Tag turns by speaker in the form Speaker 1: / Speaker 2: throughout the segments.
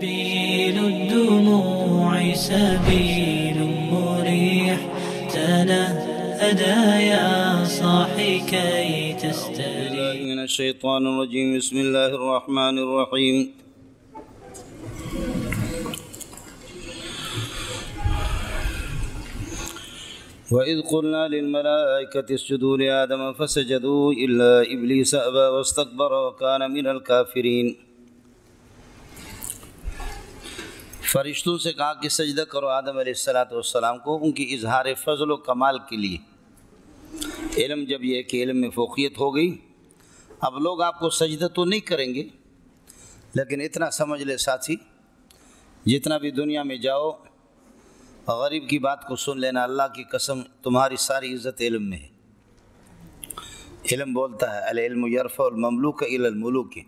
Speaker 1: سبيل الدموع سبيل مريح تنهدى يا صاحي كي تستريح.
Speaker 2: من الشيطان الرجيم. بسم الله الرحمن الرحيم. وَإِذْ قُلْنَا لِلْمَلَائِكَةِ اسْجُدُوا لِآدَمَ فَسَجَدُوا إِلَّا إِبْلِيسَ أَبَى وَاسْتَكْبَرَ وَكَانَ مِنَ الْكَافِرِينَ۔ فرشتوں سے کہا کہ سجدہ کرو آدم علیہ السلام کو، ان کی اظہار فضل و کمال کے لیے۔ علم جب یہ ہے کہ علم میں فوقیت ہو گئی، اب لوگ آپ کو سجدہ تو نہیں کریں گے، لیکن اتنا سمجھ لے ساتھی، جتنا بھی دنیا میں جاؤ غریب کی بات کو سن لینا، اللہ کی قسم تمہاری ساری عزت علم میں ہے۔ علم بولتا ہے العلم یرفع المملوک الی الملوک،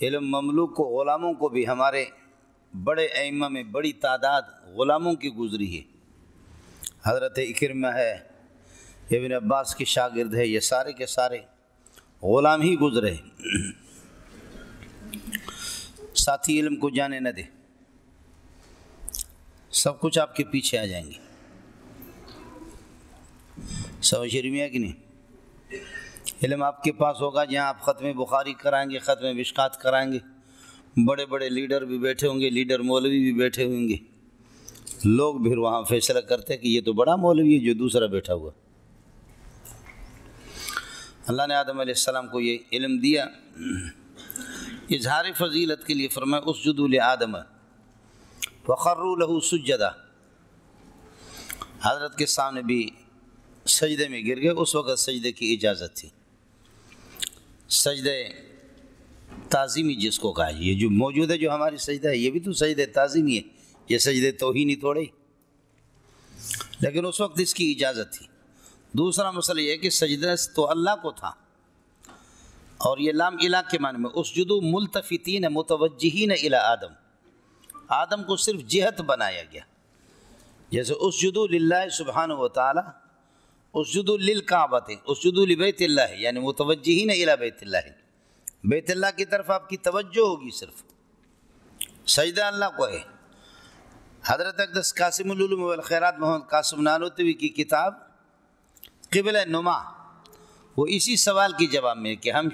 Speaker 2: علم مملوک کو، غلاموں کو بھی، ہمارے بڑے ائمہ میں بڑی تعداد غلاموں کی گزری ہے۔ حضرت اکرمہ ہے، ابن عباس کے شاگرد ہے، یہ سارے کے سارے غلام ہی گزرے۔ ساتھی علم کو جانے نہ دے، سب کچھ آپ کے پیچھے آ جائیں گے۔ سمجھ رہی ہے کہ نہیں؟ علم آپ کے پاس ہوگا جہاں آپ ختم بخاری کرائیں گے، ختم مشکات کرائیں گے، بڑے بڑے لیڈر بھی بیٹھے ہوں گے، لیڈر مولوی بھی بیٹھے ہوں گے، لوگ بھی وہاں فیصلہ کرتے ہیں کہ یہ تو بڑا مولوی ہے جو دوسرا بیٹھا ہوا۔ اللہ نے آدم علیہ السلام کو یہ علم دیا، اظہار فضیلت کے لیے فرمایا اسجدوا لآدم وخروا له سجدا۔ حضرت کے سامنے بھی سجدے میں گر گئے، اس وقت سجدے کی اجازت تھی۔ سجدے تعظیمی جس کو کہا، یہ جو موجود ہے جو ہماری سجدہ ہے یہ بھی تو سجدے تعظیمی ہے، یہ سجدے توہینی تھوڑے، لیکن اس وقت اس کی اجازت تھی۔ دوسرا مسئلہ یہ ہے کہ سجدہ تو اللہ کو تھا، اور یہ لام الہ کے معنی میں اسجدوا ملتفتین متوجہین الی آدم، آدم کو صرف جہت بنایا گیا، جیسے اسجدوا للہ سبحانہ و تعالی، اسجدوا للکعبۃ، اسجدوا لبیت اللہ، یعنی متوجہین الی بیت اللہ، بیت اللہ کی طرف آپ کی توجہ ہوگی، صرف سجدہ اللہ کو ہے۔ حضرت اقدس قاسم العلوم والخیرات محمد قاسم نانوتوی کی کتاب قبلہ نما، وہ اسی سوال کی جواب میں کہ ہم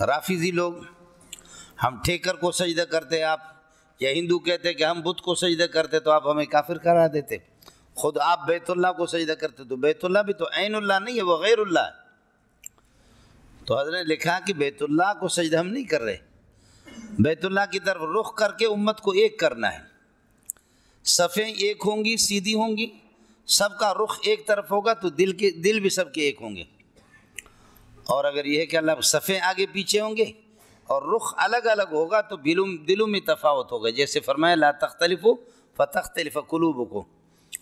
Speaker 2: رافضی لوگ، ہم ٹھیکر کو سجدہ کرتے، آپ یا ہندو کہتے کہ ہم بت کو سجدہ کرتے تو آپ ہمیں کافر کرا دیتے، خود آپ بیت اللہ کو سجدہ کرتے، تو بیت اللہ بھی تو عین اللہ نہیں ہے، وہ غیر اللہ ہے۔ تو حضرت نے لکھا کہ بیت اللہ کو سجدہ ہم نہیں کر رہے، بیت اللہ کی طرف رخ کر کے امت کو ایک کرنا ہے، صفیں ایک ہوں گی، سیدھی ہوں گی، سب کا رخ ایک طرف ہوگا تو دل بھی سب کے ایک ہوں گے۔ اور اگر یہ ہے کہ اللہ صفیں آگے پیچھے ہوں گے اور رخ الگ الگ ہوگا تو دلوں میں تفاوت ہوگا، جیسے فرمایا لا تختلفوا فتختلف قلوبکم،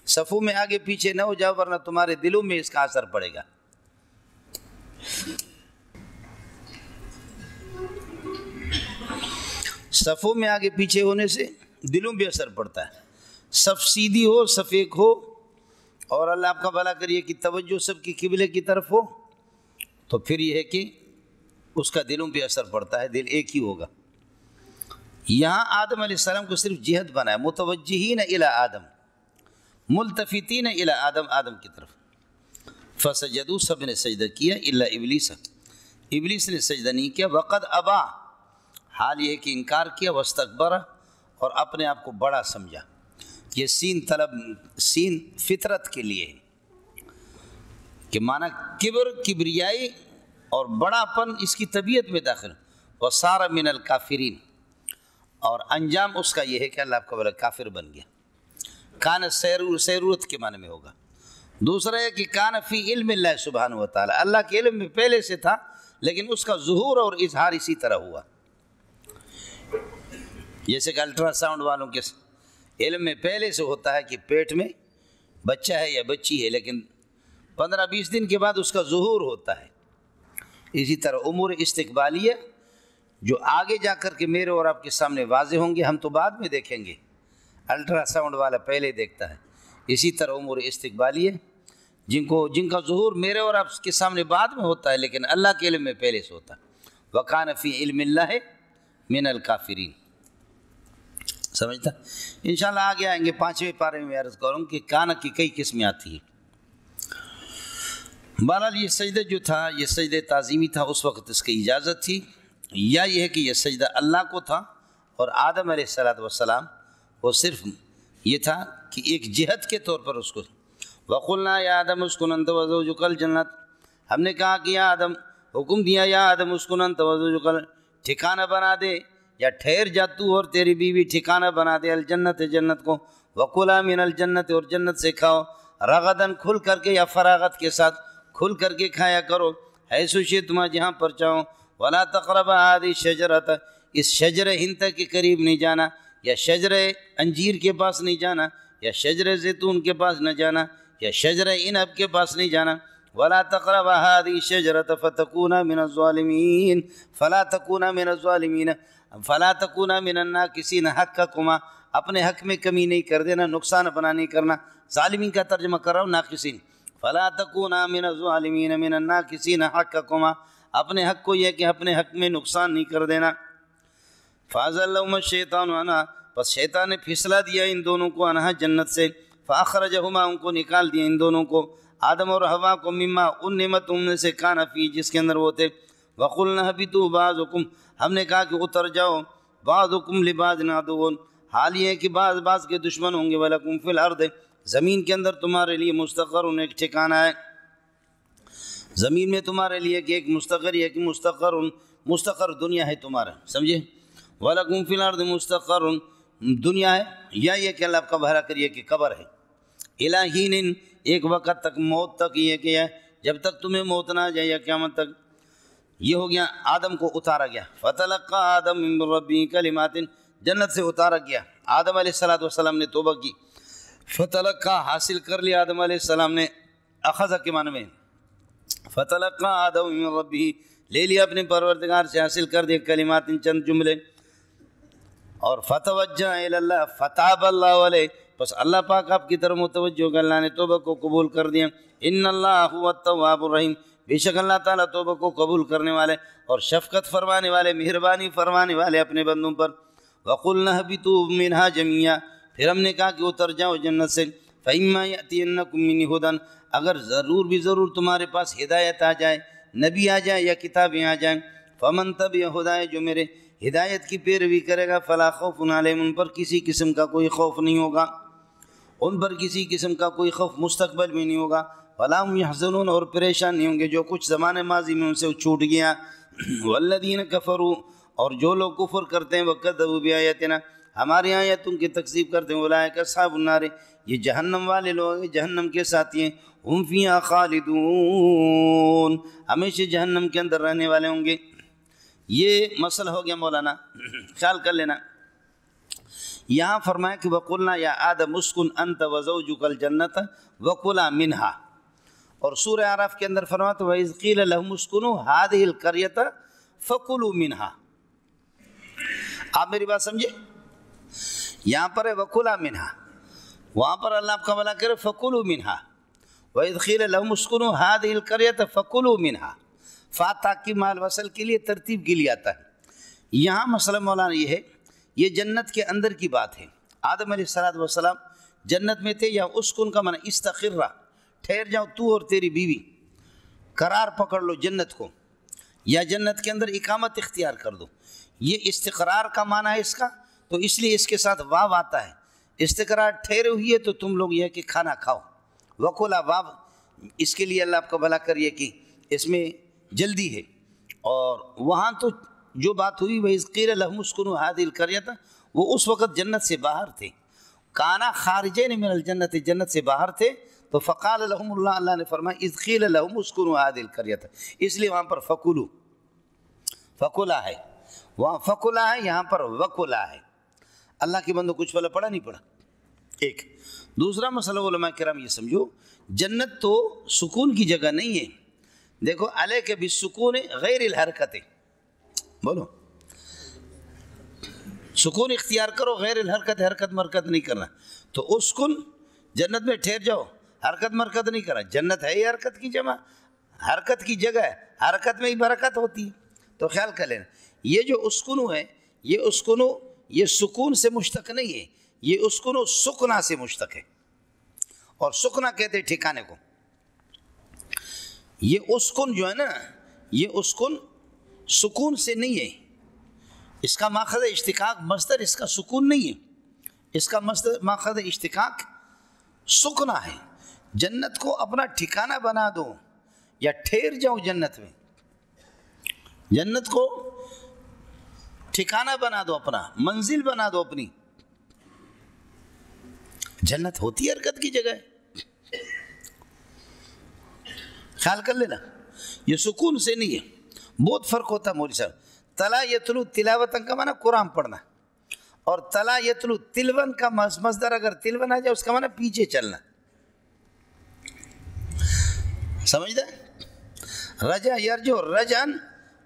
Speaker 2: صفوں میں آگے پیچھے نہ ہو جاؤ ورنہ تمہارے دلوں میں اس کا اثر پڑے گا۔ صفوں میں آگے پیچھے ہونے سے دلوں بھی اثر پڑتا ہے، صف سیدھی ہو، صف ایک ہو، اور اللہ آپ کا بھلا کریے کہ توجہ سب کی قبلے کی طرف ہو، تو پھر یہ ہے کہ اس کا دلوں پہ اثر پڑتا ہے، دل ایک ہی ہوگا۔ یہاں آدم علیہ السلام کو صرف جہت بنایا، متوجہین الی آدم، ملتفتین الی آدم، آدم کی طرف۔ فسجدوا، سب نے سجدہ کیا، الا ابلیس، ابلیس نے سجدہ نہیں کیا، وقد ابا، حال یہ ہے کہ انکار کیا، واستکبر، اور اپنے آپ کو بڑا سمجھا۔ یہ سین فطرت کے لیے ہے کہ معنی کبر، کبریائی اور بڑا پن اس کی طبیعت میں داخل، وصار من الکافرین، اور انجام اس کا یہ ہے کہ اللہ آپ کا بولا کافر بن گیا۔ کان سیرورت کے معنی میں ہوگا۔ دوسرا ہے کہ کان فی علم اللہ سبحانہ و تعالی، اللہ کے علم میں پہلے سے تھا لیکن اس کا ظہور اور اظہار اسی طرح ہوا، جیسے کہ الٹرا ساؤنڈ والوں کے علم میں پہلے سے ہوتا ہے کہ پیٹ میں بچہ ہے یا بچی ہے، لیکن 15-20 دن کے بعد اس کا ظہور ہوتا ہے۔ اسی طرح امور استقبالیہ جو آگے جا کر کے میرے اور آپ کے سامنے واضح ہوں گے، ہم تو بعد میں دیکھیں گے، الٹرا ساؤنڈ والا پہلے دیکھتا ہے۔ اسی طرح امور استقبالیہ جن کا ظہور میرے اور آپ کے سامنے بعد میں ہوتا ہے لیکن اللہ کے علم میں پہلے سے ہوتا ہے۔ وَكَانَ فِي عِلْمِ اللَّهِ من الکافرین. سمجھتا؟ انشاءاللہ آگے آئیں گے 5ویں پارے میں عرض کروں کہ کانا کی کئی قسمیں آتی ہیں. بہرحال یہ سجدہ جو تھا یہ سجدہ تعظیمی تھا، اس وقت اس کی اجازت تھی، یا یہ ہے کہ یہ سجدہ اللہ کو تھا اور آدم علیہ السلام وہ صرف یہ تھا کہ ایک جہت کے طور پر اس کو. وَقُلْنَا يَا آدَمُ اسْكُنْ أَنْتَ وَزَوْجُكَ الْجَنَّةَ، ہم نے کہا کہ یا آدم، حکم دیا یا آدم اسکن انت وزوجک، ٹھکانہ بنا دے یا ٹھہر جا تو اور تیری بیوی ٹھکانہ بنا دے الجنت، جنت کو. وَقُلَا مِنَ الْجَنَّةِ، اور جنت سے کھاؤ، رغداً کھل کر کے یا فراغت کے ساتھ کھل کر کے کھایا کرو، حیث شئتما جہاں پر چاہو. وَلَا تَقْرَبَا هَٰذِهِ الشَّجَرَةَ، اس شجر ہنت کے قریب نہیں جانا، یا شجر انجیر کے پاس نہیں جانا، یا شجر زیتون کے پاس نہ جانا، یا شجر عنب کے پاس نہیں جانا. وَلَا تَقْرَبَا هَٰذِهِ الشَّجَرَةَ فَتَكُونَا مِنَ الظَّالِمِينَ فَلَا تَكُونَا مِنَ الظَّالِمِينَ فَلَا تَكُونَا مِنَ النَّاقِصِينَ حَقَّكُمَا، اپنے حق میں کمی نہیں کر دینا، نقصان اپنا نہیں کرنا. ظالمین کا ترجمہ کر رہا ہوں، ناقصین. فَلَا تَكُونَا مِنَ الظَّالِمِينَ مِنَ النَّاقِصِينَ حَقَّكُمَا، اپنے حق کو یہ کہ اپنے حق میں نقصان نہیں کر دینا. فَأَزَلَّهُمَا الشَّيْطَانُ عَنْهَا، پس شیطان نے پھسلا دیا ان دونوں کو، عنہا جنت سے. فَأَخْرَجَهُمَا، ان کو نکال دیا ان دونوں کو، آدم اور حوا کو، مما ان نعمتوں میں سے کانا فی، جس کے اندر وہ تھے. وَقُلْنَا اهْبِطُوا بَعْضُكُمْ، ہم نے کہا کہ اتر جاؤ، بعضکم لبعض عدو، حال یہ ہے کہ بعض کے دشمن ہوں گے. وَلَكُمْ فِي الْأَرْضِ، زمین کے اندر تمہارے لیے مستقر ایک ٹھکانہ ہے، زمین میں تمہارے لیے کہ ایک مستقر ہے کہ مستقر دنیا ہے تمہارا، سمجھے؟ وَلَكُمْ فِي الْأَرْضِ مُسْتَقَرٌ، دنیا ہے، یا یہ کہ اللہ کا بھلا کریے کہ قبر ہے. إِلَىٰ حِینٍ، ایک وقت تک، موت تک، یہ کہ ہے جب تک تمہیں موت نہ آ جائے یا قیامت تک. یہ ہو گیا، آدم کو اتارا گیا. فَتَلَقَّىٰ آدَمُ مِن رَّبِّهِ كَلِمَاتٍ، جنت سے اتارا گیا. آدم علیہ السلام نے توبہ کی. فتلقا، حاصل کر لیا آدم علیہ السلام نے، اخذ کے معنی میں فتلقا آدم من ربہ، لے لیا اپنے پروردگار سے، حاصل کر دیا کلمات، چند جملے. اور فتوجہ الی اللہ، فتاب اللہ علیہ، پس اللہ پاک آپ کی طرف متوجہ کہ اللہ نے توبہ کو قبول کر دیا. ان اللہ هو التواب الرحیم، بے شک اللہ تعالیٰ توبہ کو قبول کرنے والے اور شفقت فرمانے والے، مہربانی فرمانے والے اپنے بندوں پر. وقلنا اهبطوا منها جميعا، پھر ہم نے کہا کہ اتر جاؤ جنت سے. فَإِمَّا يَأْتِيَنَّكُم مِّنِّي هُدًى، اگر ضرور بھی ضرور تمہارے پاس ہدایت آ جائے، نبی آ جائے یا کتابیں آ جائیں. فَمَن تَبِعَ ہدایَ، جو میرے ہدایت کی پیروی کرے گا، فَلَا خَوْفٌ عَلَيْهِمْ، ان پر کسی قسم کا کوئی خوف نہیں ہوگا، ان پر کسی قسم کا کوئی خوف مستقبل میں نہیں ہوگا. وَلَا هُمْ يَحْزَنُونَ، اور پریشان نہیں ہوں گے جو کچھ زمانے ماضی میں ان سے چھوٹ گیا. وَالَّذِينَ كَفَرُوا، اور جو لوگ کفر کرتے ہیں، وَكَذَّبُوا بِآيَاتِنَا، ہماری آیتوں کی تکذیب کرتے ہیں، اولئک اصحاب النار، یہ جہنم والے لوگ، جہنم کے ساتھی ہیں. ہم فیہا خالدون، ہمیشہ جہنم کے اندر رہنے والے ہوں گے. یہ مسئلہ ہو گیا مولانا، خیال کر لینا. یہاں فرمایا کہ وَقُلْنَا يَا آدَمُ اسْكُنْ أَنْتَ وَزَوْجُكَ الْجَنَّةَ وَكُلَا مِنْهَا، اور سورہ اعراف کے اندر فرمایا وَإِذْ قِيلَ لَهُمُ اسْكُنُوا هَٰذِهِ الْقَرْيَةَ فَكُلُوا مِنْهَا. آپ میری بات سمجھے؟ یہاں پر ہے وَكُلَا مِنْهَا، وہاں پر اللہ آپ کا بھلا کرے فَكُلُوا مِنْهَا. وَإِذْ قِيلَ لَهُمُ اسْكُنُوا هَٰذِهِ الْقَرْيَةَ فَكُلُوا مِنْهَا. فا تاکید مال وصل کے لیے، ترتیب کے لیے آتا ہے. یہاں مسئلہ مولانا یہ ہے، یہ جنت کے اندر کی بات ہے. آدم علیہ السلام جنت میں تھے، یا اسکن کا معنی استقرہ، ٹھہر جاؤ تو اور تیری بیوی، قرار پکڑ لو جنت کو، یا جنت کے اندر اقامت اختیار کر دو. یہ استقرار کا معنی ہے اس کا، تو اس لیے اس کے ساتھ واو آتا ہے. استقرار ٹھہرے ہوئی ہے تو تم لوگ یہ کہ کھانا کھاؤ. وکولا واو اس کے لیے اللہ آپ کا بھلا کریے کہ اس میں جلدی ہے. اور وہاں تو جو بات ہوئی وَإِذْ قِيلَ لَهُمُ اسْكُنُوا هَٰذِهِ الْقَرْيَةَ، وہ اس وقت جنت سے باہر تھے. کانا خارجین من الجنت، جنت سے باہر تھے. تو فقال لهم اللہ نے فرمایا اذ قیل لهم اسکنوا هذه القرية، اس لیے وہاں پر فکلوا، فکلا ہے، وہاں فکلا ہے، یہاں پر وکلا ہے. اللہ کے بندو کچھ والا پڑھا نہیں پڑھا. ایک دوسرا مسئلہ علماء کرام یہ سمجھو، جنت تو سکون کی جگہ نہیں ہے. دیکھو علیک بالسکون غیر الحرکت، بولو سکون اختیار کرو، غیر الحرکت، حرکت مرکت نہیں کرنا. تو اسکن جنت میں ٹھہر جاؤ، حرکت مرکت نہیں کرنا. جنت ہے یہ حرکت کی جمع، حرکت کی جگہ ہے، حرکت میں ہی برکت ہوتی ہے. تو خیال کر لینا، یہ جو اسکنو ہے یہ اسکنو یہ سکون سے مشتق نہیں ہے، یہ اسکنو سکنا سے مشتق ہے، اور سکنا کہتے ہیں ٹھکانے کو۔ یہ اسکن جو ہے نا، یہ اسکن سکون سے نہیں ہے، اس کا ماخذ اشتقاق مصدر اس کا سکون نہیں ہے، اس کا ماخذ اشتقاق سکنا ہے۔ جنت کو اپنا ٹھکانہ بنا دو یا ٹھہر جاؤ جنت میں، جنت کو ٹھکانہ بنا دو، اپنا منزل بنا دو اپنی۔ جنت ہوتی حرکت کی جگہ ہے، خیال کر لینا، یہ سکون سے نہیں ہے۔ بہت فرق ہوتا ہے مولوی صاحب، تلا یتلو تلاوتن کا معنی قرآن پڑھنا، اور تلا یتلو تلون کا مصدر اگر تلون آ جائے اس کا معنی پیچھے چلنا، سمجھتے؟ رجا یرجو رجن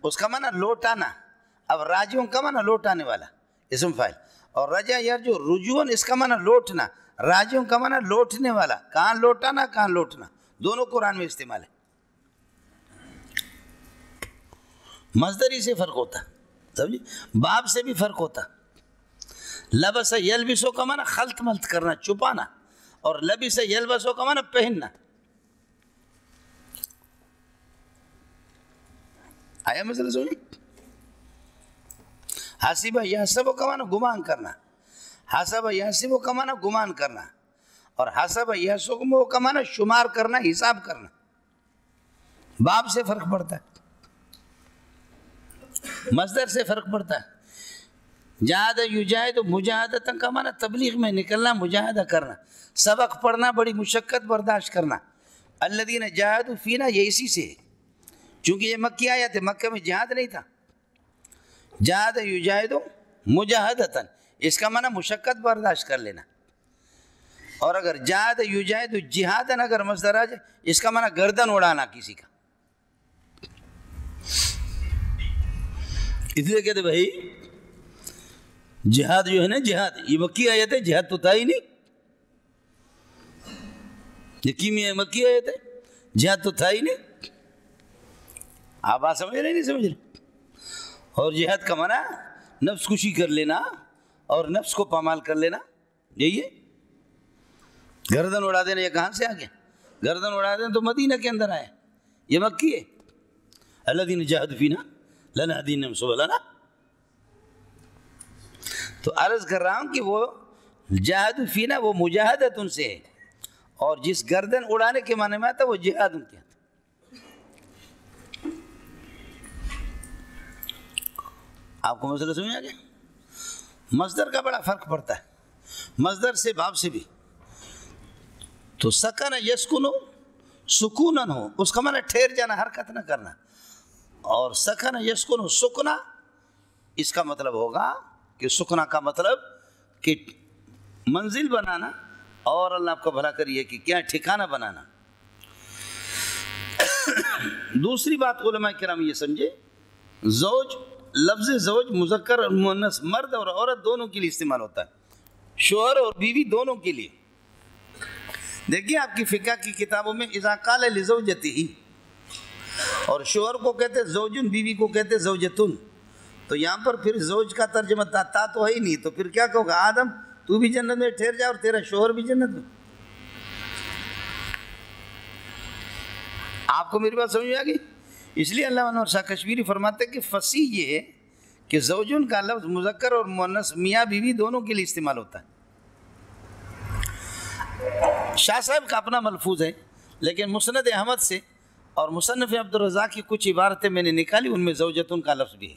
Speaker 2: اس کا معنی لوٹانا، اب راجیوں کا معنی لوٹانے والا اسم فاعل، اور رجا یرجو رجوعن اس کا معنی لوٹنا، راجیوں کا معنی لوٹنے والا، کہاں لوٹانا کہاں لوٹنا، دونوں قرآن میں استعمال ہے۔ مصدری سے فرق ہوتا، سمجھے؟ باب سے بھی فرق ہوتا۔ لبس یلبسو کا معنی خلط ملط کرنا، چھپانا، اور لبس یلبسو کا معنی پہننا۔ آیا مسئلہ سمجھے؟ حاسبہ یحسبو کا معنی گمان کرنا، حاسبہ یحسبو کا معنی گمان کرنا، اور حاسبہ یحسبو کا معنی شمار کرنا، حساب کرنا۔ باب سے فرق پڑتا ہے، مصدر سے فرق پڑتا ہے۔ جہاد یجاہد مجاہدتن کا معنی تبلیغ میں نکلنا، مجاہدہ کرنا، سبق پڑھنا، بڑی مشقت برداشت کرنا۔ الذین جاہدوا فینا یہ اسی سے ہے، چونکہ یہ مکی آیت ہے، مکہ میں جہاد نہیں تھا۔ جہاد یجاہد مجاہدتن اس کا معنی مشقت برداشت کر لینا، اور اگر جہاد یجاہد جہادن اگر مصدر آ جائے اس کا معنی گردن اڑانا کسی کا۔ اس لیے کہتے بھائی جہاد جو ہے نا، جہاد یہ مکی آیت ہے، جہاد تو تھا ہی نہیں، یہ مکی آیت ہے، جہاد تو تھا ہی نہیں۔ آپ بات سمجھ رہے نہیں سمجھ رہے؟ اور جہاد کا معنی نفس کشی کر لینا اور نفس کو پامال کر لینا، یہی ہے۔ گردن اڑا دینا یہ کہاں سے آ گیا؟ گردن اڑا دینا تو مدینہ کے اندر آیا، یہ مکی ہے۔ الذین جاہدوا فینا لنہدینہم سبلنا۔ تو عرض کر رہا ہوں کہ وہ جاہدوا فینا وہ مجاہدت ان سے ہے، اور جس گردن اڑانے کے معنی میں آتا وہ جہاد ان کے آتا۔ آپ کو مسئلہ سمجھ آ گیا؟ مصدر کا بڑا فرق پڑتا ہے، مصدر سے باب سے بھی۔ تو سکن یسکنو سکونن ہو اس کا معنی ٹھہر جانا، حرکت نہ کرنا، اور سکن یسکنو سکنا اس کا مطلب ہوگا کہ سکنا کا مطلب کہ منزل بنانا، اور اللہ آپ کا بھلا کریے کہ کیا ٹھکانہ بنانا۔ دوسری بات علماء کرام یہ سمجھے، زوج لفظ زوج مذکر اور مؤنث مرد اور عورت دونوں کے لیے استعمال ہوتا ہے، شوہر اور بیوی دونوں کے لیے۔ دیکھیے آپ کی فقہ کی کتابوں میں اذا قال لزوجتہ، اور شوہر کو کہتے زوجن، بیوی کو کہتے زوجتن، تو یہاں پر پھر زوج کا ترجمہ تا تو ہے ہی نہیں، تو پھر کیا کہو گا؟ آدم تو بھی جنت میں ٹھہر جا اور تیرا شوہر بھی جنت میں۔ آپ کو میری بات سمجھ آ گئی؟ اس لیے علامہ انور شاہ کشمیری فرماتے ہیں کہ فصیح یہ ہے کہ زوجن کا لفظ مذکر اور مؤنث میاں بیوی دونوں کے لیے استعمال ہوتا ہے۔ شاہ صاحب کا اپنا ملفوظ ہے، لیکن مسند احمد سے اور مصنف عبدالرزاق کی کچھ عبارتیں میں نے نکالی، ان میں زوجتن کا لفظ بھی ہے،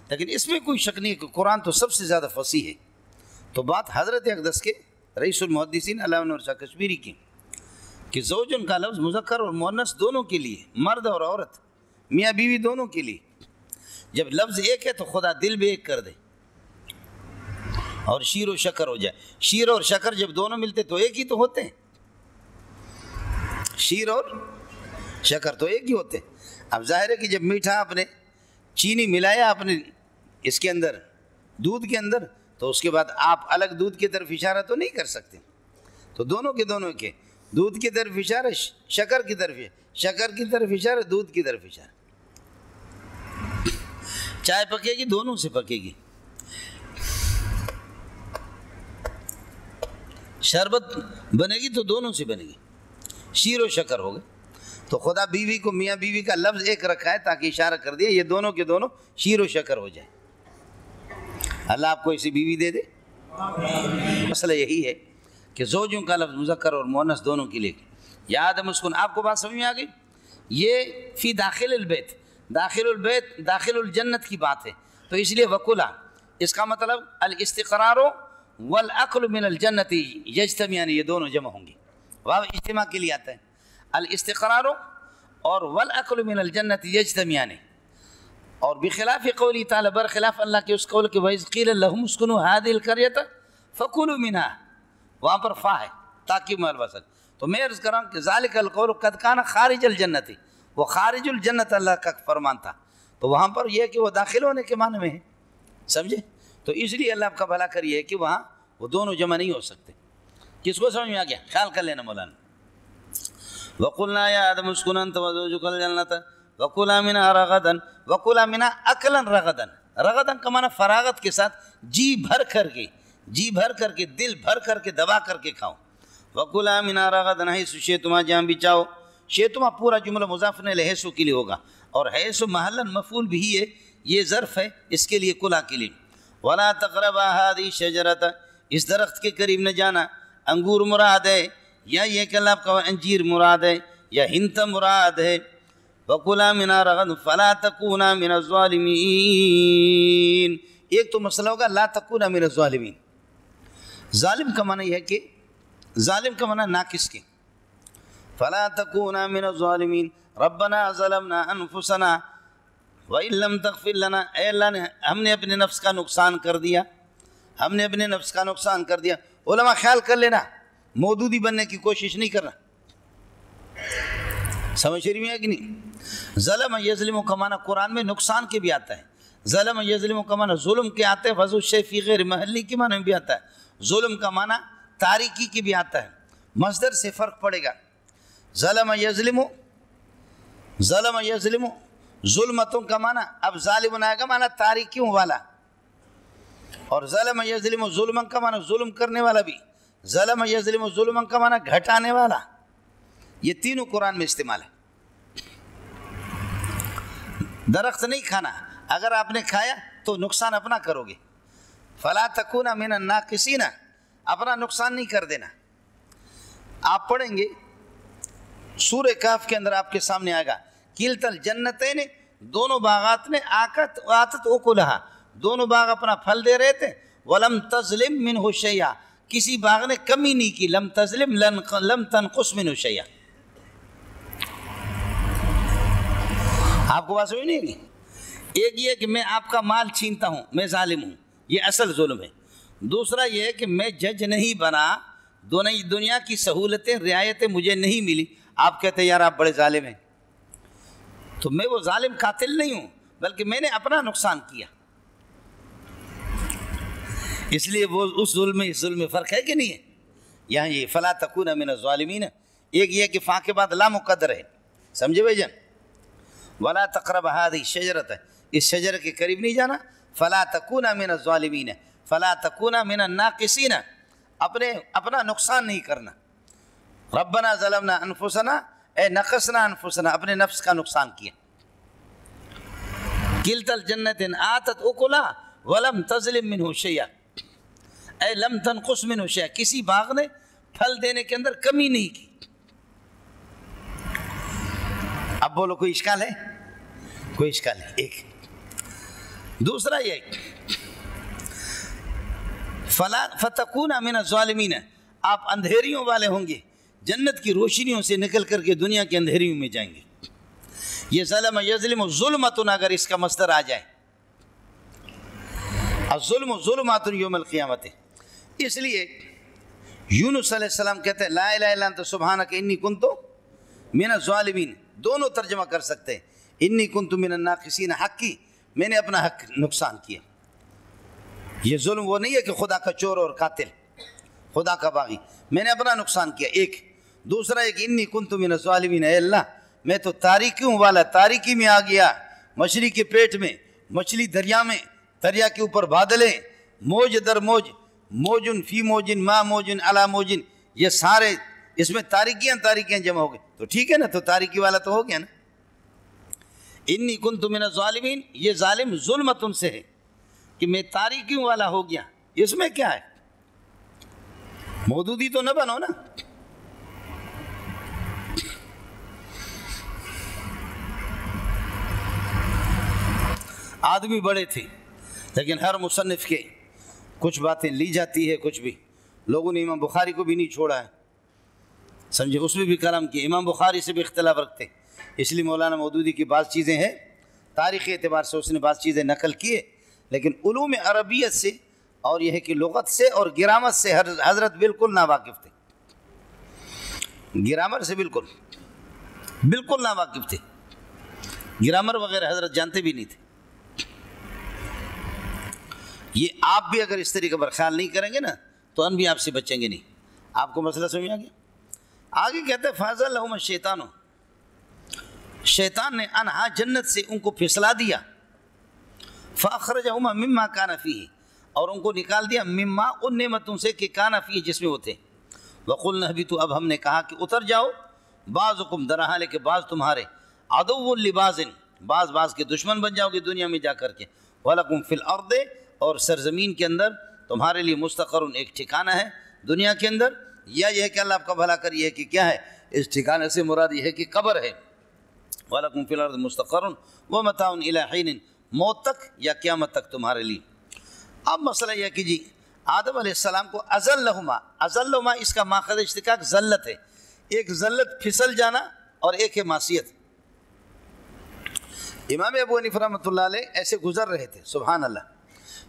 Speaker 2: لیکن اس میں کوئی شک نہیں کہ قرآن تو سب سے زیادہ فصیح ہے۔ تو بات حضرت اقدس کے رئیس المحدثین علامہ انور شاہ کشمیری کی کہ زوجن کا لفظ مذکر اور مؤنث دونوں کے لیے، مرد اور عورت، میاں بیوی دونوں کے لیے۔ جب لفظ ایک ہے تو خدا دل بھی ایک کر دے اور شیر و شکر ہو جائے۔ شیر اور شکر جب دونوں ملتے تو ایک ہی تو ہوتے ہیں، شیر اور شکر تو ایک ہی ہوتے ہیں۔ اب ظاہر ہے کہ جب میٹھا آپ نے چینی ملایا اپنے اس کے اندر، دودھ کے اندر، تو اس کے بعد آپ الگ دودھ کی طرف اشارہ تو نہیں کر سکتے، تو دونوں کے دونوں کے دودھ کی طرف اشارہ، شکر کی طرف، شکر کی طرف اشارہ، دودھ کی طرف اشارہ۔ چائے پکے گی دونوں سے پکے گی، شربت بنے گی تو دونوں سے بنے گی، شیر و شکر ہوگا۔ تو خدا بیوی کو میاں بیوی کا لفظ ایک رکھا ہے تاکہ اشارہ کر دیا یہ دونوں کے دونوں شیر و شکر ہو جائے۔ اللہ آپ کو ایسی بیوی دے دے۔ مسئلہ یہی ہے کہ زوجوں کا لفظ مذکر اور مؤنث دونوں کے لیے یا آدم اسکن۔ آپ کو بات سمجھ میں آ گئی؟ یہ فی داخل البیت، داخل البیت داخل الجنت کی بات ہے، تو اس لیے وکلا اس کا مطلب الاستقرار والاکل من الجنت یجتمعان، یہ دونوں جمع ہوں گے، واو اجتماع کے لیے آتا ہے۔ الاستقرار اور والاکل من الجنت یجتمعان، اور بخلاف قولی تعالی، برخلاف اللہ کے اس قول کے وَإِذْ قِيلَ لَهُمُ اسْكُنُوا هَٰذِهِ الْقَرْيَةَ فَكُلُوا مِنْهَا، وہاں پر فا ہے تاکید ملبوس۔ تو میں عرض کر رہا ہوں کہ ذالک القول قد کان خارج الجنت، وہ خارج الجنت اللہ کا فرمان تھا، تو وہاں پر یہ ہے کہ وہ داخل ہونے کے معنی میں ہے، سمجھے؟ تو اس لیے اللہ آپ کا بھلا کریے کہ وہاں وہ دونوں جمع نہیں ہو سکتے۔ کس کو سمجھ میں آ گیا؟ خیال کر لینا مولانا۔ وَقُلْنَا يَا آدَمُ اسْكُنْ أَنْتَ وَزَوْجُكَ الْجَنَّةَ وَكُلَا مِنْهَا رَغَدًا وَكُلَا مِنْهَا أَكْلًا رَغَدًا، رغدن کا معنی فراغت کے ساتھ، جی بھر کر کے، جی بھر کر کے، دل بھر کر کے، دبا کر کے کھاؤ۔ وَكُلَا مِنْهَا رَغَدًا حَيْثُ شِئْتُمَا، جہاں بھی چاہو، شِئْتُمَا پورا جملہ مضاف الیہ حیث کے لیے ہوگا، اور حیث محلاً مفعول بھی ہے، یہ ظرف ہے اس کے لیے، کلا کے لیے۔ وَلَا تَقْرَبَا هَٰذِهِ الشَّجَرَةَ، اس درخت کے قریب نہ جانا، انگور مراد ہے یا یہ کہ اللہ کا انجیر مراد ہے یا ہنت مراد ہے۔ وَكُلَا مِنْهَا رَغَدًا فَلَا تَكُونَا مِنَ الظَّالِمِينَ، ایک تو مسئلہ ہوگا لا تَكُونَا مِنَ الظَّالِمِينَ، ظالم کا معنی یہ ہے کہ ظالم کا معنی ناقص کے، فَلَا تَكُونَا مِنَ الظَّالِمِينَ رَبَّنَا ظَلَمْنَا أَنفُسَنَا وَإِن لَّمْ تَغْفِرْ لَنَا، اے اللہ نے ہم نے اپنے نفس کا نقصان کر دیا، ہم نے اپنے نفس کا نقصان کر دیا۔ علماء خیال کر لینا، مودودی بننے کی کوشش نہیں کرنا، سمجھ رہی ہے کہ نہیں؟ ظلم یظلم کا معنی قرآن میں نقصان کے بھی آتا ہے، ظلم یظلم کا معنی ظلم کے آتے ہیں، وضع الشیء فی غیر محلی کے معنی میں بھی آتا ہے، ظلم کا معنی تاریکی کی بھی آتا ہے، مصدر سے فرق پڑے گا۔ ظلم یظلم، ظلم یظلم ظلمتوں کا معنی، اب ظالم آئے گا معنی تاریکیوں والا، اور ظلم یظلم ظلم کا معنی ظلم کرنے والا بھی، ظلم یظلم ظلم کا معنی گھٹانے والا، یہ تینوں قرآن میں استعمال ہے۔ درخت نہیں کھانا، اگر آپ نے کھایا تو نقصان اپنا کرو گے، فلا تکونا من الناقصین، اپنا نقصان نہیں کر دینا۔ آپ پڑھیں گے سورہ کہف کے اندر آپ کے سامنے آئے گا، کلتا الجنتین، دونوں باغات نے آتت اکلہا، دونوں باغ اپنا پھل دے رہے تھے، ولم تظلم منہ شیئا، کسی باغ نے کمی نہیں کی، لم تظلم لم تنقص منہ شیئا۔ آپ کو بات سمجھ نہیں گی؟ ایک یہ کہ میں آپ کا مال چھینتا ہوں، میں ظالم ہوں، یہ اصل ظلم ہے۔ دوسرا یہ ہے کہ میں جج نہیں بنا، دنیا کی سہولتیں رعایتیں مجھے نہیں ملی، آپ کہتے ہیں یار آپ بڑے ظالم ہیں، تو میں وہ ظالم قاتل نہیں ہوں، بلکہ میں نے اپنا نقصان کیا، اس لیے وہ اس ظلم میں اس ظلم میں فرق ہے کہ نہیں ہے؟ یہاں یہ فلا تکونا من الظالمین، ایک یہ کہ فا کے بعد لا مقدر ہے، سمجھے بھائی جان؟ ولا تقرب هذه الشجرة، اس شجر کے قریب نہیں جانا، فلا تکونا من الظالمین، فلا تکونا من الناقصین، اپنا نقصان نہیں کرنا۔ ربنا ظلمنا انفسنا، اے نقصنا انفسنا، اپنے نفس کا نقصان کیا۔ کلتا الجنتین آتت اکلہا ولم تظلم منہ شیئا، اے لم تنقص منہ شیئا، کسی باغ نے پھل دینے کے اندر کمی نہیں کی۔ اب بولو کوئی اشکال ہے؟ کوئی اشکال ہے؟ ایک دوسرا یہ فتکونا من الظالمین، آپ اندھیریوں والے ہوں گے، جنت کی روشنیوں سے نکل کر کے دنیا کے اندھیریوں میں جائیں گے۔ یہ ظلم یظلم ظلمتن اگر اس کا مصدر آ جائے، الظلم ظلمات یوم القیامت، اس لیے یونس علیہ السلام کہتے ہیں لا الہ الا انت سبحانک انی کنت من الظالمین، دونوں ترجمہ کر سکتے ہیں، انی کنت من الناقصین، حق کی میں نے اپنا حق نقصان کیا۔ یہ ظلم وہ نہیں ہے کہ خدا کا چور اور قاتل، خدا کا باغی، میں نے اپنا نقصان کیا، ایک۔ دوسرا ایک انی کنت من الظالمین، اے اللہ میں تو تاریکیوں والا، تاریکی میں آ گیا، مچھلی کے پیٹ میں، مچھلی دریا میں، دریا کے اوپر بادلیں، موج در موج، موجن فی موجن ما موجن علی موجن، یہ سارے اس میں تاریکیاں جمع ہو گئی، تو ٹھیک ہے نا، تو تاریکی والا تو ہو گیا نا. انی کنت من الظالمین، یہ ظالم ظلمتن سے ہے کہ میں تاریکیوں والا ہو گیا. اس میں کیا ہے؟ مودودی تو نہ بنو نا. آدمی بڑے تھے لیکن ہر مصنف کے کچھ باتیں لی جاتی ہے، کچھ بھی لوگوں نے امام بخاری کو بھی نہیں چھوڑا ہے، سمجھے، اس میں بھی کلام کیا. امام بخاری سے بھی اختلاف رکھتے، اس لیے مولانا مودودی کی بعض چیزیں ہیں تاریخی اعتبار سے اس نے بعض چیزیں نقل کیے، لیکن علوم عربیت سے اور یہ ہے کہ لغت سے اور گرامر سے حضرت بالکل ناواقف تھے. گرامر سے بالکل ناواقف تھے، گرامر وغیرہ حضرت جانتے بھی نہیں تھے. یہ آپ بھی اگر اس طریقے پر خیال نہیں کریں گے نا تو ان بھی آپ سے بچیں گے نہیں. آپ کو مسئلہ سمجھ آ گیا؟ آگے کہتے ہیں فَأَزَلَّهُمَ الشَّيْطَانُ، شیطان نے انہا جنت سے ان کو پھسلا دیا. فَأَخْرَجَهُمَا مِمَّا كَانَ فِيهِ، اور ان کو نکال دیا مما ان نعمتوں سے کہ كَانَ فِيهِ جس میں وہ تھے. وَقُلْنَا اهْبِطُوا، اب ہم نے کہا کہ اتر جاؤ. بعضکم در حال کہ بعض تمہارے عدو لبعض، بعض کے دشمن بن جاؤ گے دنیا میں جا کر کے. وَلَكُمْ فِي الْأَرْضِ، اور سرزمین کے اندر تمہارے لیے مستقر ایک ٹھکانہ ہے دنیا کے اندر. یا یہ ہے کہ اللہ آپ کا بھلا کر، یہ ہے کہ کیا ہے، اس ٹھکانے سے مراد یہ ہے کہ قبر ہے. وَلَكُمْ فِي الْأَرْضِ مُسْتَقَرٌ وَمَتَاعٌ إِلَىٰ حِينٍ، موت تک یا قیامت تک تمہارے لیے. اب مسئلہ یہ کہ جی آدم علیہ السلام کو ازلہما اس کا ماخذ اشتقاق ذلت ہے. ایک ذلت پھسل جانا اور ایک ہے معصیت. امام ابو حنیفہ رحمۃ اللہ علیہ ایسے گزر رہے تھے، سبحان اللہ،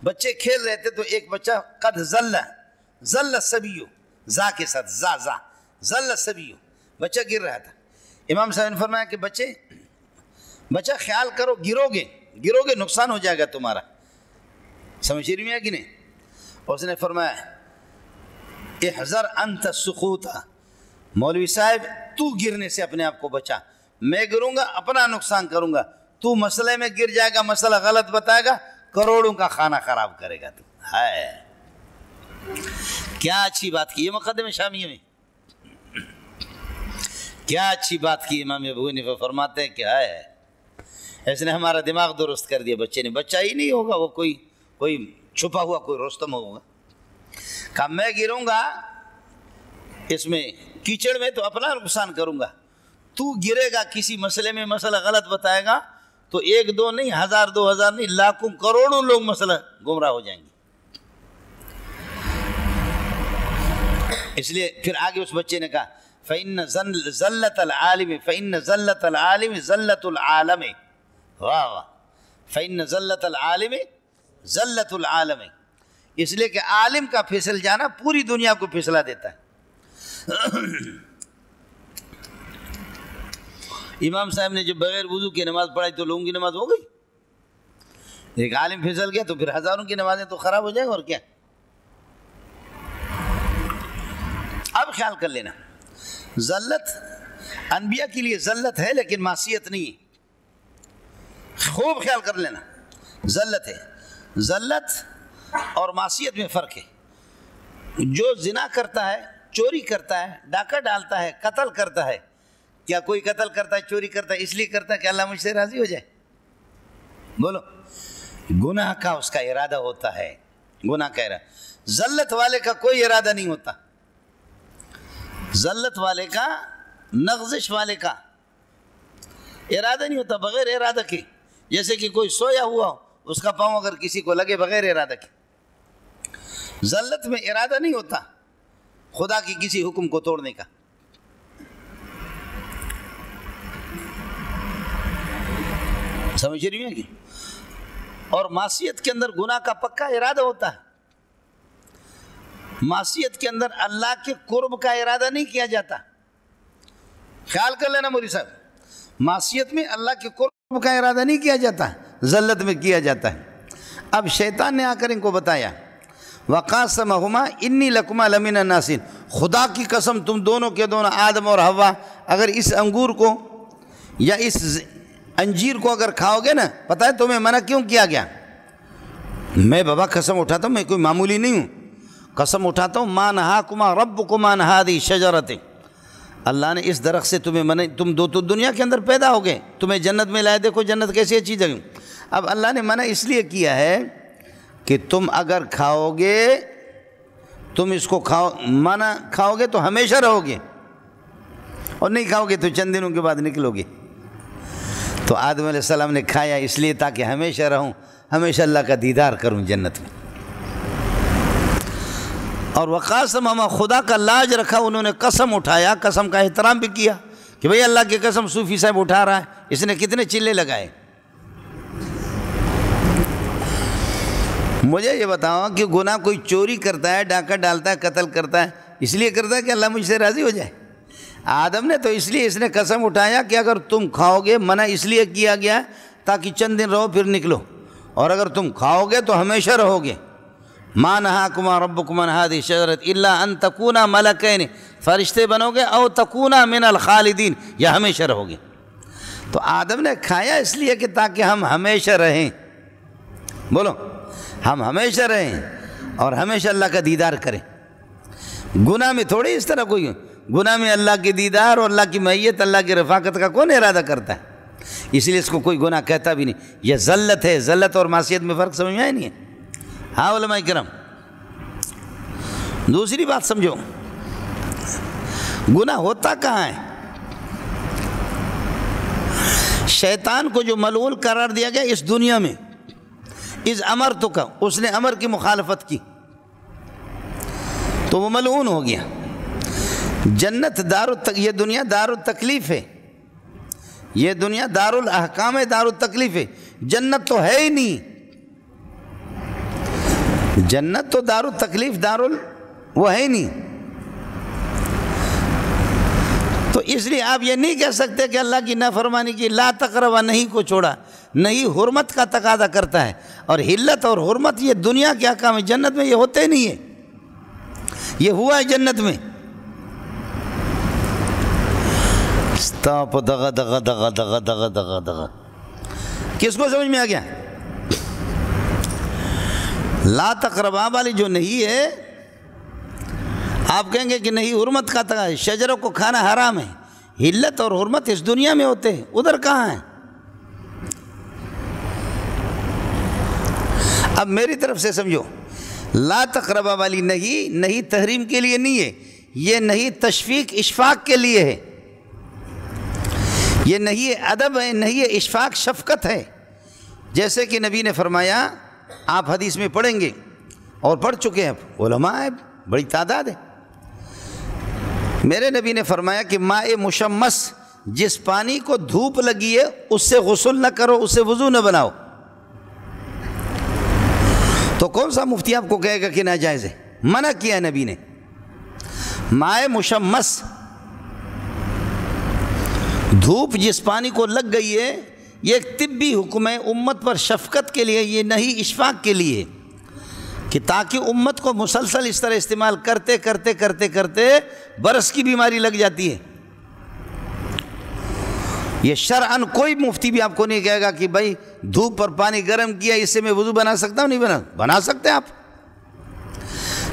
Speaker 2: بچے کھیل رہے تھے تو ایک بچہ قد ذل الصبی، زا کے ساتھ زا ذل الصبی، بچہ گر رہا تھا. امام صاحب نے فرمایا کہ بچہ خیال کرو، گرو گے نقصان ہو جائے گا تمہارا. سمجھ رہی ہیں کہ نہیں؟ اس نے فرمایا احذر انت السقوط، مولوی صاحب تو گرنے سے اپنے آپ کو بچا، میں گروں گا اپنا نقصان کروں گا، تو مسئلے میں گر جائے گا، مسئلہ غلط بتائے گا، کروڑوں کا کھانا خراب کرے گا. تو ہے کیا اچھی بات کی یہ مقدمہ شامیہ میں، کیا اچھی بات کی. امام ابو حنیفہ فرماتے ہیں کہ ہے اس نے ہمارا دماغ درست کر دیا. بچے نے، بچہ ہی نہیں ہوگا، وہ کوئی چھپا ہوا کوئی رستم ہوگا. کہا میں گروں گا اس میں کیچڑ میں تو اپنا نقصان کروں گا، تو گرے گا کسی مسئلے میں، مسئلہ غلط بتائے گا تو 1 2 نہیں، 1000 2000 نہیں، لاکھوں کروڑوں لوگ مسئلہ گمراہ ہو جائیں گے. اس لیے پھر آگے اس بچے نے کہا فَإِنَّ زَلَّةَ الْعَالِمِ فَإِنَّ زَلَّةَ الْعَالِمِ زَلَّةُ الْعَالَمِ. واہ فَإِنَّ زَلَّةَ الْعَالِمِ زَلَّةُ الْعَالَمِ، اس لیے کہ عالم کا پھسل جانا پوری دنیا کو پھسلا دیتا ہے. امام صاحب نے جب بغیر وضو کی نماز پڑھائی تو لوگوں کی نماز ہو گئی. ایک عالم پھسل گیا تو پھر ہزاروں کی نمازیں تو خراب ہو جائیں گے. اور کیا، اب خیال کر لینا، ذلت انبیاء کے لیے ذلت ہے لیکن معصیت نہیں ہے. خوب خیال کر لینا، ذلت ہے. ذلت اور معصیت میں فرق ہے. جو زنا کرتا ہے، چوری کرتا ہے، ڈاکہ ڈالتا ہے، قتل کرتا ہے، کیا کوئی قتل کرتا ہے، چوری کرتا ہے اس لیے کرتا ہے کہ اللہ مجھ سے راضی ہو جائے؟ بولو، گناہ کا اس کا ارادہ ہوتا ہے، گناہ کا ارادہ. ذلت والے کا کوئی ارادہ نہیں ہوتا. ذلت والے کا، نغزش والے کا ارادہ نہیں ہوتا، بغیر ارادہ کے. جیسے کہ کوئی سویا ہوا ہو، اس کا پاؤں اگر کسی کو لگے بغیر ارادہ کے. ذلت میں ارادہ نہیں ہوتا خدا کی کسی حکم کو توڑنے کا. سمجھ رہی ہیں کہ؟ اور معصیت کے اندر گناہ کا پکا ارادہ ہوتا ہے. معصیت کے اندر اللہ کے قرب کا ارادہ نہیں کیا جاتا. خیال کر لینا مولوی صاحب، معصیت میں اللہ کے قرب کا ارادہ نہیں کیا جاتا، ذلت میں کیا جاتا ہے. اب شیطان نے آ کر ان کو بتایا وَقَاسَمَهُمَا إِنِّي لَكُمَا لَمِنَ النَّاصِحِينَ، خدا کی قسم تم دونوں کے دونوں آدم اور حوا اگر اس انگور کو یا اس انجیر کو اگر کھاؤ گے نا، پتہ ہے تمہیں منع کیوں کیا گیا؟ میں بابا قسم اٹھاتا ہوں، میں کوئی معمولی نہیں ہوں. قسم اٹھاتا ہوں ما نہاکما ربکما عن ہذہ الشجرۃ، اللہ نے اس درخت سے تمہیں منع، تم دو تو دنیا کے اندر پیدا ہو گئے، تمہیں جنت میں لائے، دیکھو جنت کیسی اچھی جگہ۔ اب اللہ نے منع اس لیے کیا ہے کہ تم اگر کھاؤ گے، تم اس کو کھاؤ گے تو ہمیشہ رہو گے، اور نہیں کھاؤ گے تو چند دنوں کے بعد نکلو گے۔ تو آدم علیہ السلام نے کھایا اس لیے تاکہ ہمیشہ رہوں، ہمیشہ اللہ کا دیدار کروں جنت میں۔ اور وقاسمہما، خدا کا لاج رکھا، انہوں نے قسم اٹھایا، قسم کا احترام بھی کیا کہ بھئی اللہ کی قسم صوفی صاحب اٹھا رہا ہے، اس نے کتنے چلے لگائے۔ مجھے یہ بتاؤ کہ گناہ کوئی چوری کرتا ہے، ڈاکہ ڈالتا ہے، قتل کرتا ہے، اس لیے کرتا ہے کہ اللہ مجھ سے راضی ہو جائے؟ آدم نے تو اس لیے اس نے قسم اٹھایا کہ اگر تم کھاؤ گے، منع اس لیے کیا گیا تاکہ چند دن رہو پھر نکلو، اور اگر تم کھاؤ گے تو ہمیشہ رہو گے۔ ما نہاکما ربکما عن ہذہ الشجرۃ الا ان تکونا ملکین، فرشتے بنو گے، او تکونا من الخالدین، یا ہمیشہ رہو گے۔ تو آدم نے کھایا اس لیے کہ تاکہ ہم ہمیشہ رہیں، بولو ہم ہمیشہ رہیں اور ہمیشہ اللہ کا دیدار کریں۔ گناہ میں تھوڑی اس طرح کوئی، گناہ میں اللہ کی دیدار اور اللہ کی معیت، اللہ کی رفاقت کا کون ارادہ کرتا ہے؟ اس لیے اس کو کوئی گناہ کہتا بھی نہیں۔ یہ ذلت ہے، ذلت اور معصیت میں فرق سمجھ میں آیا نہیں ہے؟ ہاں علماء کرام، دوسری بات سمجھو، گناہ ہوتا کہاں ہے؟ شیطان کو جو ملعون قرار دیا گیا اس دنیا میں، اذ امرتک، اس نے امر کی مخالفت کی تو وہ ملعون ہو گیا۔ جنت یہ دنیا دار التکلیف ہے، یہ دنیا دار الاحکام ہے، دار التکلیف ہے۔ جنت تو ہے ہی نہیں، جنت تو دار التکلیف وہ ہے ہی نہیں۔ تو اس لیے آپ یہ نہیں کہہ سکتے کہ اللہ کی نافرمانی کی، لا تقربا نہیں کو چھوڑا، نہیں حرمت کا تقاضا کرتا ہے، اور حلت اور حرمت یہ دنیا کے احکام ہے، جنت میں یہ ہوتے نہیں ہے، یہ ہوا ہے جنت میں۔ دغا دغا دغا دغا دغا دغا دغا، کس کو سمجھ میں آ گیا؟ لا تقربا والی جو نہیں ہے، آپ کہیں گے کہ نہیں حرمت کا تقاضا، شجروں کو کھانا حرام ہے، حلت اور حرمت اس دنیا میں ہوتے ہیں، ادھر کہاں ہیں؟ اب میری طرف سے سمجھو، لا تقربا والی نہیں تحریم کے لیے نہیں ہے، یہ نہیں تشفیق اشفاق کے لیے ہے، یہ نہیں ادب ہے، نہیں اشفاق شفقت ہے۔ جیسے کہ نبی نے فرمایا، آپ حدیث میں پڑھیں گے اور پڑھ چکے ہیں، علماء ہیں بڑی تعداد ہے، میرے نبی نے فرمایا کہ ماء مشمس، جس پانی کو دھوپ لگی ہے اس سے غسل نہ کرو، اس سے وضو نہ بناؤ۔ تو کون سا مفتی آپ کو کہے گا کہ ناجائز ہے؟ منع کیا نبی نے۔ ماء مشمس، دھوپ جس پانی کو لگ گئی ہے، یہ ایک طبی حکم ہے، امت پر شفقت کے لیے، یہ نہیں اشفاق کے لیے، کہ تاکہ امت کو مسلسل اس طرح استعمال کرتے کرتے کرتے کرتے برس کی بیماری لگ جاتی ہے۔ یہ شرعاً کوئی مفتی بھی آپ کو نہیں کہے گا کہ بھائی دھوپ پر پانی گرم کیا اس سے میں وضو بنا سکتا ہوں، نہیں بنا سکتے آپ۔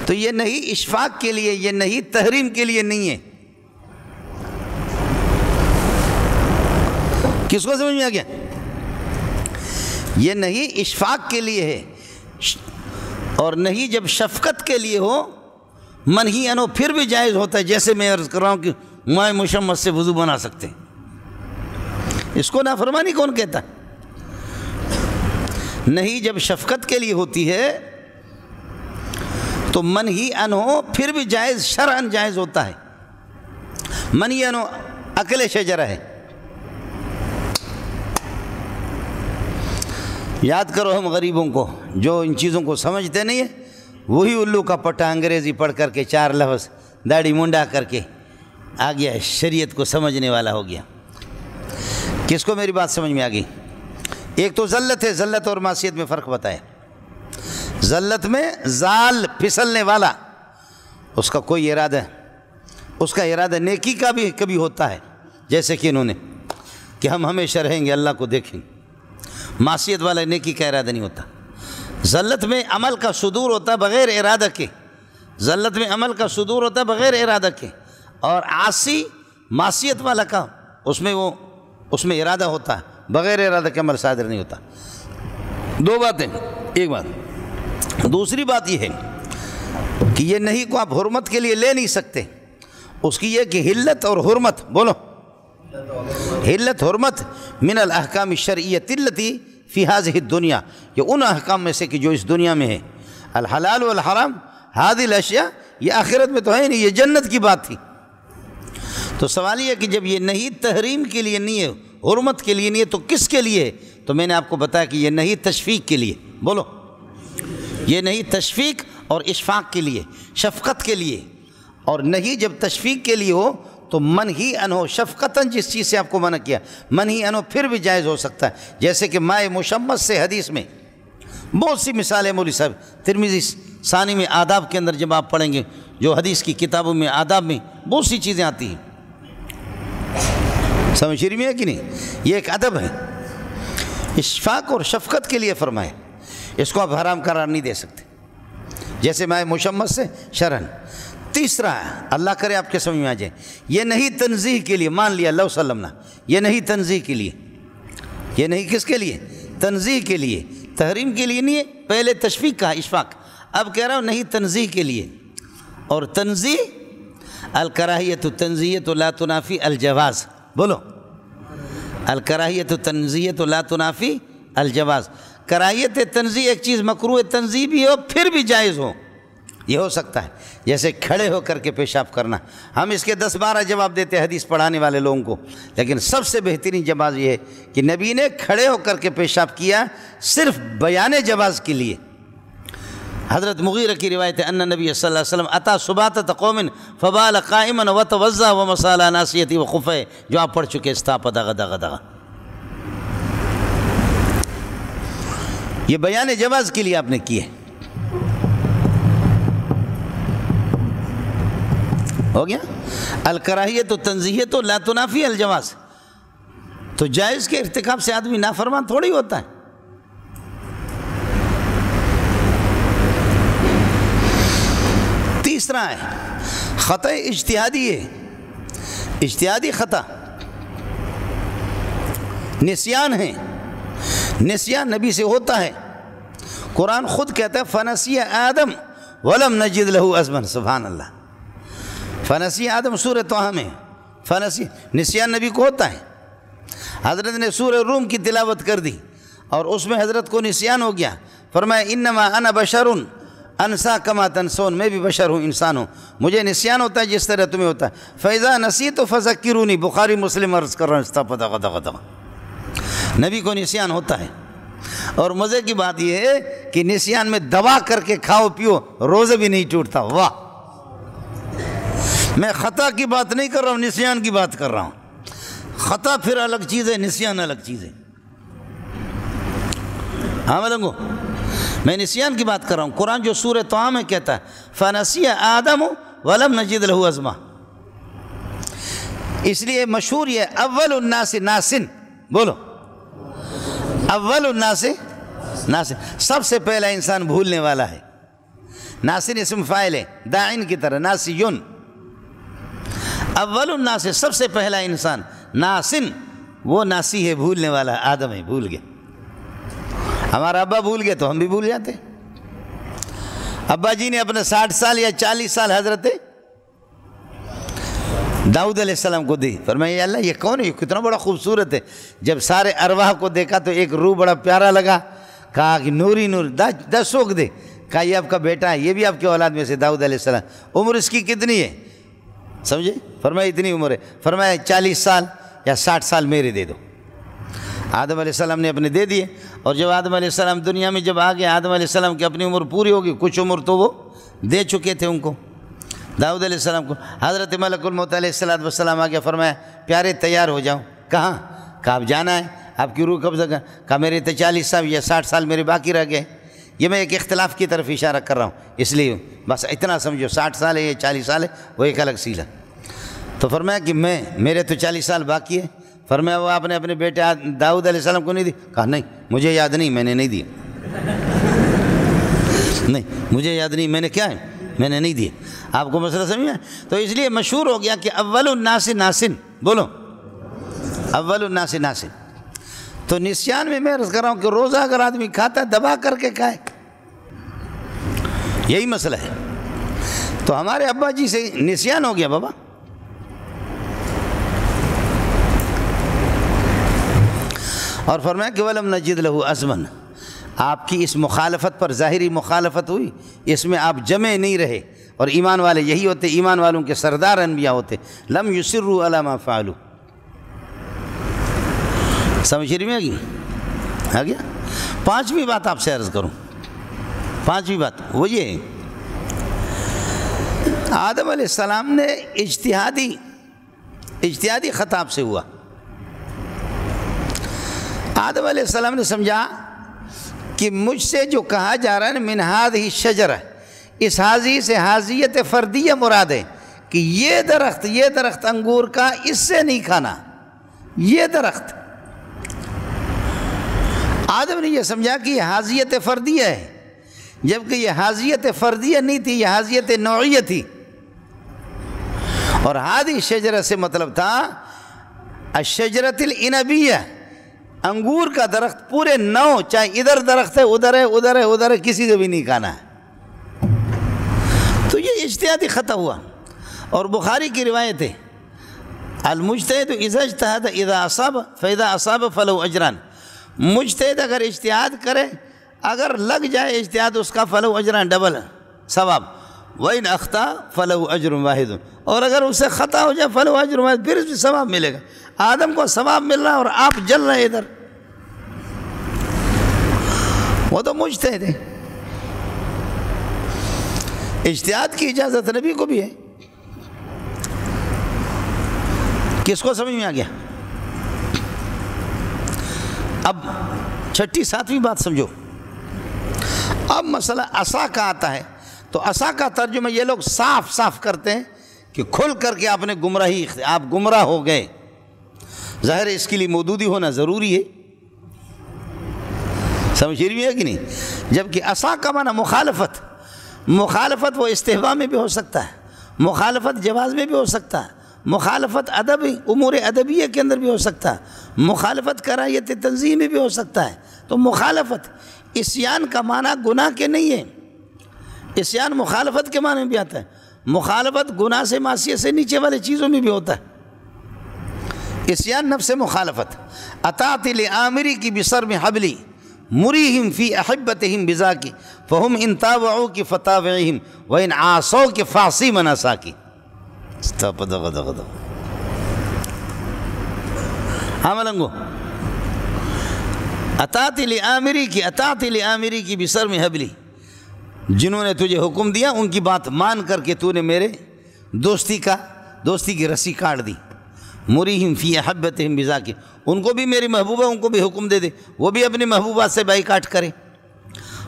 Speaker 2: تو یہ نہیں اشفاق کے لیے، یہ نہیں تحریم کے لیے نہیں ہے۔ کس کو سمجھ میں آ گیا؟ یہ نہیں اشفاق کے لیے ہے، اور نہیں جب شفقت کے لیے ہو، منہی انو پھر بھی جائز ہوتا ہے، جیسے میں عرض کر رہا ہوں کہ ماء مشمس سے وضو بنا سکتے ہیں، اس کو نافرمانی کون کہتا ہے؟ نہیں جب شفقت کے لیے ہوتی ہے تو منہی انو پھر بھی جائز، شرعاً جائز ہوتا ہے۔ منہی انو اکل شجرہ ہے، یاد کرو ہم غریبوں کو جو ان چیزوں کو سمجھتے نہیں ہیں، وہی الو کا پٹا انگریزی پڑھ کر کے 4 لفظ داڑھی منڈا کر کے آ گیا، شریعت کو سمجھنے والا ہو گیا۔ کس کو میری بات سمجھ میں آ گئی؟ ایک تو ذلت ہے، ذلت اور معصیت میں فرق بتائے۔ ذلت میں زال، پھسلنے والا، اس کا کوئی ارادہ، اس کا ارادہ نیکی کا بھی کبھی ہوتا ہے، جیسے کہ انہوں نے کہ ہم ہمیشہ رہیں گے، اللہ کو دیکھیں گے۔ معصیت والا نیکی کا ارادہ نہیں ہوتا۔ ذلت میں عمل کا صدور ہوتا ہے بغیر ارادہ کے، ذلت میں عمل کا صدور ہوتا ہے بغیر ارادہ کے، اور عاصی معصیت والا کام اس میں ارادہ ہوتا ہے، بغیر ارادہ کے عمل صادر نہیں ہوتا۔ دو باتیں، ایک بات۔ دوسری بات یہ ہے کہ یہ نہیں کو آپ حرمت کے لیے لے نہیں سکتے، اس کی یہ کہ حلت اور حرمت، بولو حلت حرمت من الاحکام الشرعیۃ التی فی ہذہ الدنیا، یہ ان احکام میں سے کہ جو اس دنیا میں ہے۔ الحلال والحرام ہذہ الاشیاء، یہ آخرت میں تو ہے نہیں، یہ جنت کی بات تھی۔ تو سوال یہ ہے کہ جب یہ نہیں تحریم کے لیے نہیں ہے، حرمت کے لیے نہیں ہے، تو کس کے لیے ہے؟ تو میں نے آپ کو بتایا کہ یہ نہیں تشفیق کے لیے، بولو یہ نہیں تشفیق اور اشفاق کے لیے، شفقت کے لیے۔ اور نہیں جب تشفیق کے لیے ہو تو منہی عنہ، شفقتاً جس چیز سے آپ کو منع کیا منہی عنہ پھر بھی جائز ہو سکتا ہے، جیسے کہ مائع مشمس سے حدیث میں بہت سی مثالیں مولوی صاحب ترمذی ثانی میں آداب کے اندر جب آپ پڑھیں گے، جو حدیث کی کتابوں میں آداب میں بہت سی چیزیں آتی ہیں، سمجھ شریف میں ہے کہ نہیں؟ یہ ایک ادب ہے، اشفاق اور شفقت کے لیے فرمائے، اس کو آپ حرام قرار نہیں دے سکتے، جیسے مائع مشمس سے شرعاً۔ تیسرا ہے، اللہ کرے آپ کے سمجھ میں آ جائے، یہ نہیں تنزیہ کے لیے، مان لیا اللہ وسلم، یہ نہیں تنزیہ کے لیے، یہ نہیں کس کے لیے؟ تنزیہ کے لیے، تحریم کے لیے نہیں ہے، پہلے تشفیق کا اشفاق، اب کہہ رہا ہوں نہیں تنزیہ کے لیے۔ اور تنزیہ الکراہیۃ تنزیہۃ لا تنافی الجواز، بولو الکراہیۃ تنزیہۃ لا تنافی الجواز، کراہیت تنزیہ ایک چیز مکروہ تنزیہ بھی ہو پھر بھی جائز ہو، یہ ہو سکتا ہے، جیسے کھڑے ہو کر کے پیشاب کرنا۔ ہم اس کے 10-12 جواب دیتے ہیں حدیث پڑھانے والے لوگوں کو، لیکن سب سے بہترین جواز یہ ہے کہ نبی نے کھڑے ہو کر کے پیشاب کیا صرف بیان جواز کے لیے۔ حضرت مغیرہ کی روایت ہے ان نبی صلی اللہ علیہ وسلم اتا سباتۃ قوم فبال قائما وتوضا ومسح على ناصیته وخفه، جو آپ پڑھ چکے استاپ دغ دغ دغ، یہ بیان جواز کے لیے آپ نے کیے، ہو گیا۔ الکراہیۃ تنزیہۃ لا تنافی الجواز، تو جائز کے ارتکاب سے آدمی نافرمان تھوڑی ہوتا ہے۔ تیسرا ہے خطا اجتہادی ہے، اجتہادی خطا، نسیان ہے، نسیان نبی سے ہوتا ہے، قرآن خود کہتا ہے فنسی آدم ولم نجد له عزما، سبحان اللہ، فنسی آدم سورہ طٰہٰ میں فنسی، نسیان نبی کو ہوتا ہے۔ حضرت نے سورہ روم کی تلاوت کر دی اور اس میں حضرت کو نسیان ہو گیا، فرمایا انما انا بشر انسا کما تنسون، میں بھی بشر ہوں، انسان ہوں، مجھے نسیان ہوتا ہے جس طرح تمہیں ہوتا ہے۔ فَإِذَا نَسِيتُ فَذَكِّرُونِي، بخاری مسلم عرض کر رہا ہوں، استغفر اللہ، نبی کو نسیان ہوتا ہے۔ اور مزے کی بات یہ ہے کہ نسیان میں دبا کر کے کھاؤ پیو، روزے بھی نہیں ٹوٹتا۔ واہ، میں خطا کی بات نہیں کر رہا ہوں، نسیان کی بات کر رہا ہوں۔ خطا پھر الگ چیز ہے، نسیان الگ چیز ہے۔ ہاں ملنگو، میں نسیان کی بات کر رہا ہوں۔ قرآن جو سورہ طٰہٰ میں کہتا ہے فَنَسِيَ آدَمُ وَلَمْ نَجِدْ لَهُ عَزْمًا، اس لیے مشہور یہ اول الناس ناسن، بولو اول الناس ناسن، سب سے پہلا انسان بھولنے والا ہے۔ ناسن اسم فاعل ہے، داعن کی طرح، ناسیون، اول الناس، سب سے پہلا انسان، ناسن وہ ناسی ہے، بھولنے والا، آدم ہے، بھول گیا۔ ہمارا ابا بھول گئے تو ہم بھی بھول جاتے۔ ابا جی نے اپنے 60 سال یا 40 سال حضرت داؤد علیہ السلام کو دی، فرمایا یا اللہ یہ کون ہے، یہ کتنا بڑا خوبصورت ہے۔ جب سارے ارواح کو دیکھا تو ایک روح بڑا پیارا لگا، کہا کہ نوری نور، 10 سوکھ دے، کہا یہ آپ کا بیٹا ہے، یہ بھی آپ کے اولاد میں سے داؤد علیہ السلام۔ عمر اس کی کتنی ہے سمجھے؟ فرمایا اتنی عمر ہے، فرمایا 40 سال یا 60 سال میرے دے دو۔ آدم علیہ السلام نے اپنے دے دیے، اور جب آدم علیہ السلام دنیا میں جب آ گئے، آدم علیہ السلام کی اپنی عمر پوری ہوگی، کچھ عمر تو وہ دے چکے تھے ان کو، داؤد علیہ السلام کو۔ حضرت ملک الموت علیہ السلام آ گیا، فرمایا پیارے تیار ہو جاؤ۔ کہاں؟ کہا اب جانا ہے، آپ کی روح قبضہ کر، کہا میرے تو 40 سال یا 60 سال میرے باقی رہ گئے۔ یہ میں ایک اختلاف کی طرف اشارہ کر رہا ہوں، اس لیے بس اتنا سمجھو 60 سال ہے یا 40 سال ہے، وہ ایک الگ سیلا۔ تو فرمایا کہ میرے تو 40 سال باقی ہے۔ فرمایا وہ آپ نے اپنے بیٹے داؤد علیہ السلام کو نہیں دی؟ کہا نہیں مجھے یاد نہیں، میں نے نہیں دی، نہیں مجھے یاد نہیں، میں نے کیا ہے میں نے نہیں دیے. آپ کو مسئلہ سمجھ میں؟ تو اس لیے مشہور ہو گیا کہ اول الناس ناسن. بولو اول الناس ناسن. تو نسیان میں عرض کر رہا ہوں کہ روزہ اگر آدمی کھاتا ہے دبا کر کے کھائے، یہی مسئلہ ہے. تو ہمارے ابا جی سے نسیان ہو گیا بابا. اور فرمایا کہ وَلَمْ نَجِدْ لَهُ عَزْمًا. آپ کی اس مخالفت پر ظاہری مخالفت ہوئی، اس میں آپ جمع نہیں رہے. اور ایمان والے یہی ہوتے، ایمان والوں کے سردار انبیاء ہوتے. لم یصروا علی ما فعلوا. سمجھ میں آ گیا؟ پانچویں بات آپ سے عرض کروں. پانچویں بات وہ یہ ہے، آدم علیہ السلام نے اجتہادی خطا آپ سے ہوا. آدم علیہ السلام نے سمجھا کہ مجھ سے جو کہا جا رہا ہے من ہذہ الشجرہ، اس حاضی سے حاضیت فردیہ مراد ہے کہ یہ درخت انگور کا اس سے نہیں کھانا. یہ درخت آدم نے یہ سمجھا کہ یہ حاضیت فردیہ ہے، جبکہ یہ حاضیت فردیہ نہیں تھی، یہ حاضیت نوعیہ تھی. اور ہذہ شجرہ سے مطلب تھا الشجرۃ العنبیہ، انگور کا درخت پورے نو، چاہے ادھر درخت ہے ادھر ہے کسی کو بھی نہیں کھانا ہے. تو یہ اجتہادی خطا ہوا. اور بخاری کی روایت ہے المجتہد اذا اجتہد اذا اصاب فاذا اصاب فلہ اجران. مجتہد اگر اجتہاد کرے، اگر لگ جائے اجتہاد اس کا فلہ اجران، ڈبل ثواب. وَإِنْ أَخْطَأَ فَلَهُ أَجْرٌ وَاحِدٌ. اور اگر اس سے خطا ہو جائے فلہ اجر واحد، پھر اس بھی ثواب ملے گا. آدم کو ثواب مل رہا ہے اور آپ جل رہے ادھر. وہ تو مجتہد ہے. اجتہاد کی اجازت نبی کو بھی ہے. کس کو سمجھ میں آ گیا؟ اب چھٹی ساتویں بات سمجھو. اب مسئلہ عصا کا آتا ہے، تو عصا کا ترجمہ یہ لوگ صاف کرتے ہیں کہ کھل کر کے آپ نے آپ گمراہ ہو گئے. ظاہر ہے اس کے لیے مودودی ہونا ضروری ہے. سمجھ رہی ہے کہ نہیں؟ جبکہ عصا کا معنی مخالفت وہ استحباب میں بھی ہو سکتا ہے، مخالفت جواز میں بھی ہو سکتا ہے، مخالفت امور ادبیہ کے اندر بھی ہو سکتا ہے، مخالفت کراہیت تنزیہ میں بھی ہو سکتا ہے. تو مخالفت عصیان کا معنی گناہ کے نہیں ہے. عصیان مخالفت کے معنی میں بھی آتا ہے. مخالفت گناہ سے، معصیت سے نیچے والے چیزوں میں بھی ہوتا ہے. عصیان نفس مخالفت. اطاعت لآمری کی بصرم حبلی مریہم فی احبتہم بذاکی فہم ان تابعو کی فتابعہم وان عاصو کی فاصی مناساکی. ملنگو اطاعت لآمری کی بصرم حبلی، جنہوں نے تجھے حکم دیا ان کی بات مان کر کے تو نے میرے دوستی کی رسی کاٹ دی. مریہم فی احبتہم بذاکی، ان کو بھی میری محبوبہ، ان کو بھی حکم دے دے وہ بھی اپنی محبوبات سے بائیکاٹ کرے.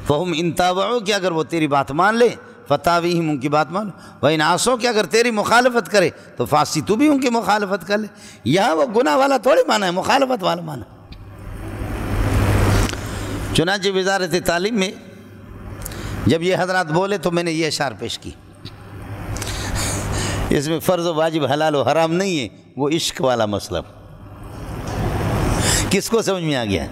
Speaker 2: فہم ان تابعو کہ اگر وہ تیری بات مان لے، فتاویہم ان کی بات مان، وَإِنْ عَصَوْا کہ اگر تیری مخالفت کرے تو فاسی تو بھی ان کی مخالفت کر لے. یہاں وہ گناہ والا تھوڑی مانا ہے، مخالفت والا مانا. چنانچہ وزارت تعلیم میں جب یہ حضرات بولے تو میں نے یہ اشعار پیش کی. اس میں فرض و واجب حلال و حرام نہیں ہے، وہ عشق والا مسئلہ. کس کو سمجھ میں آ گیا؟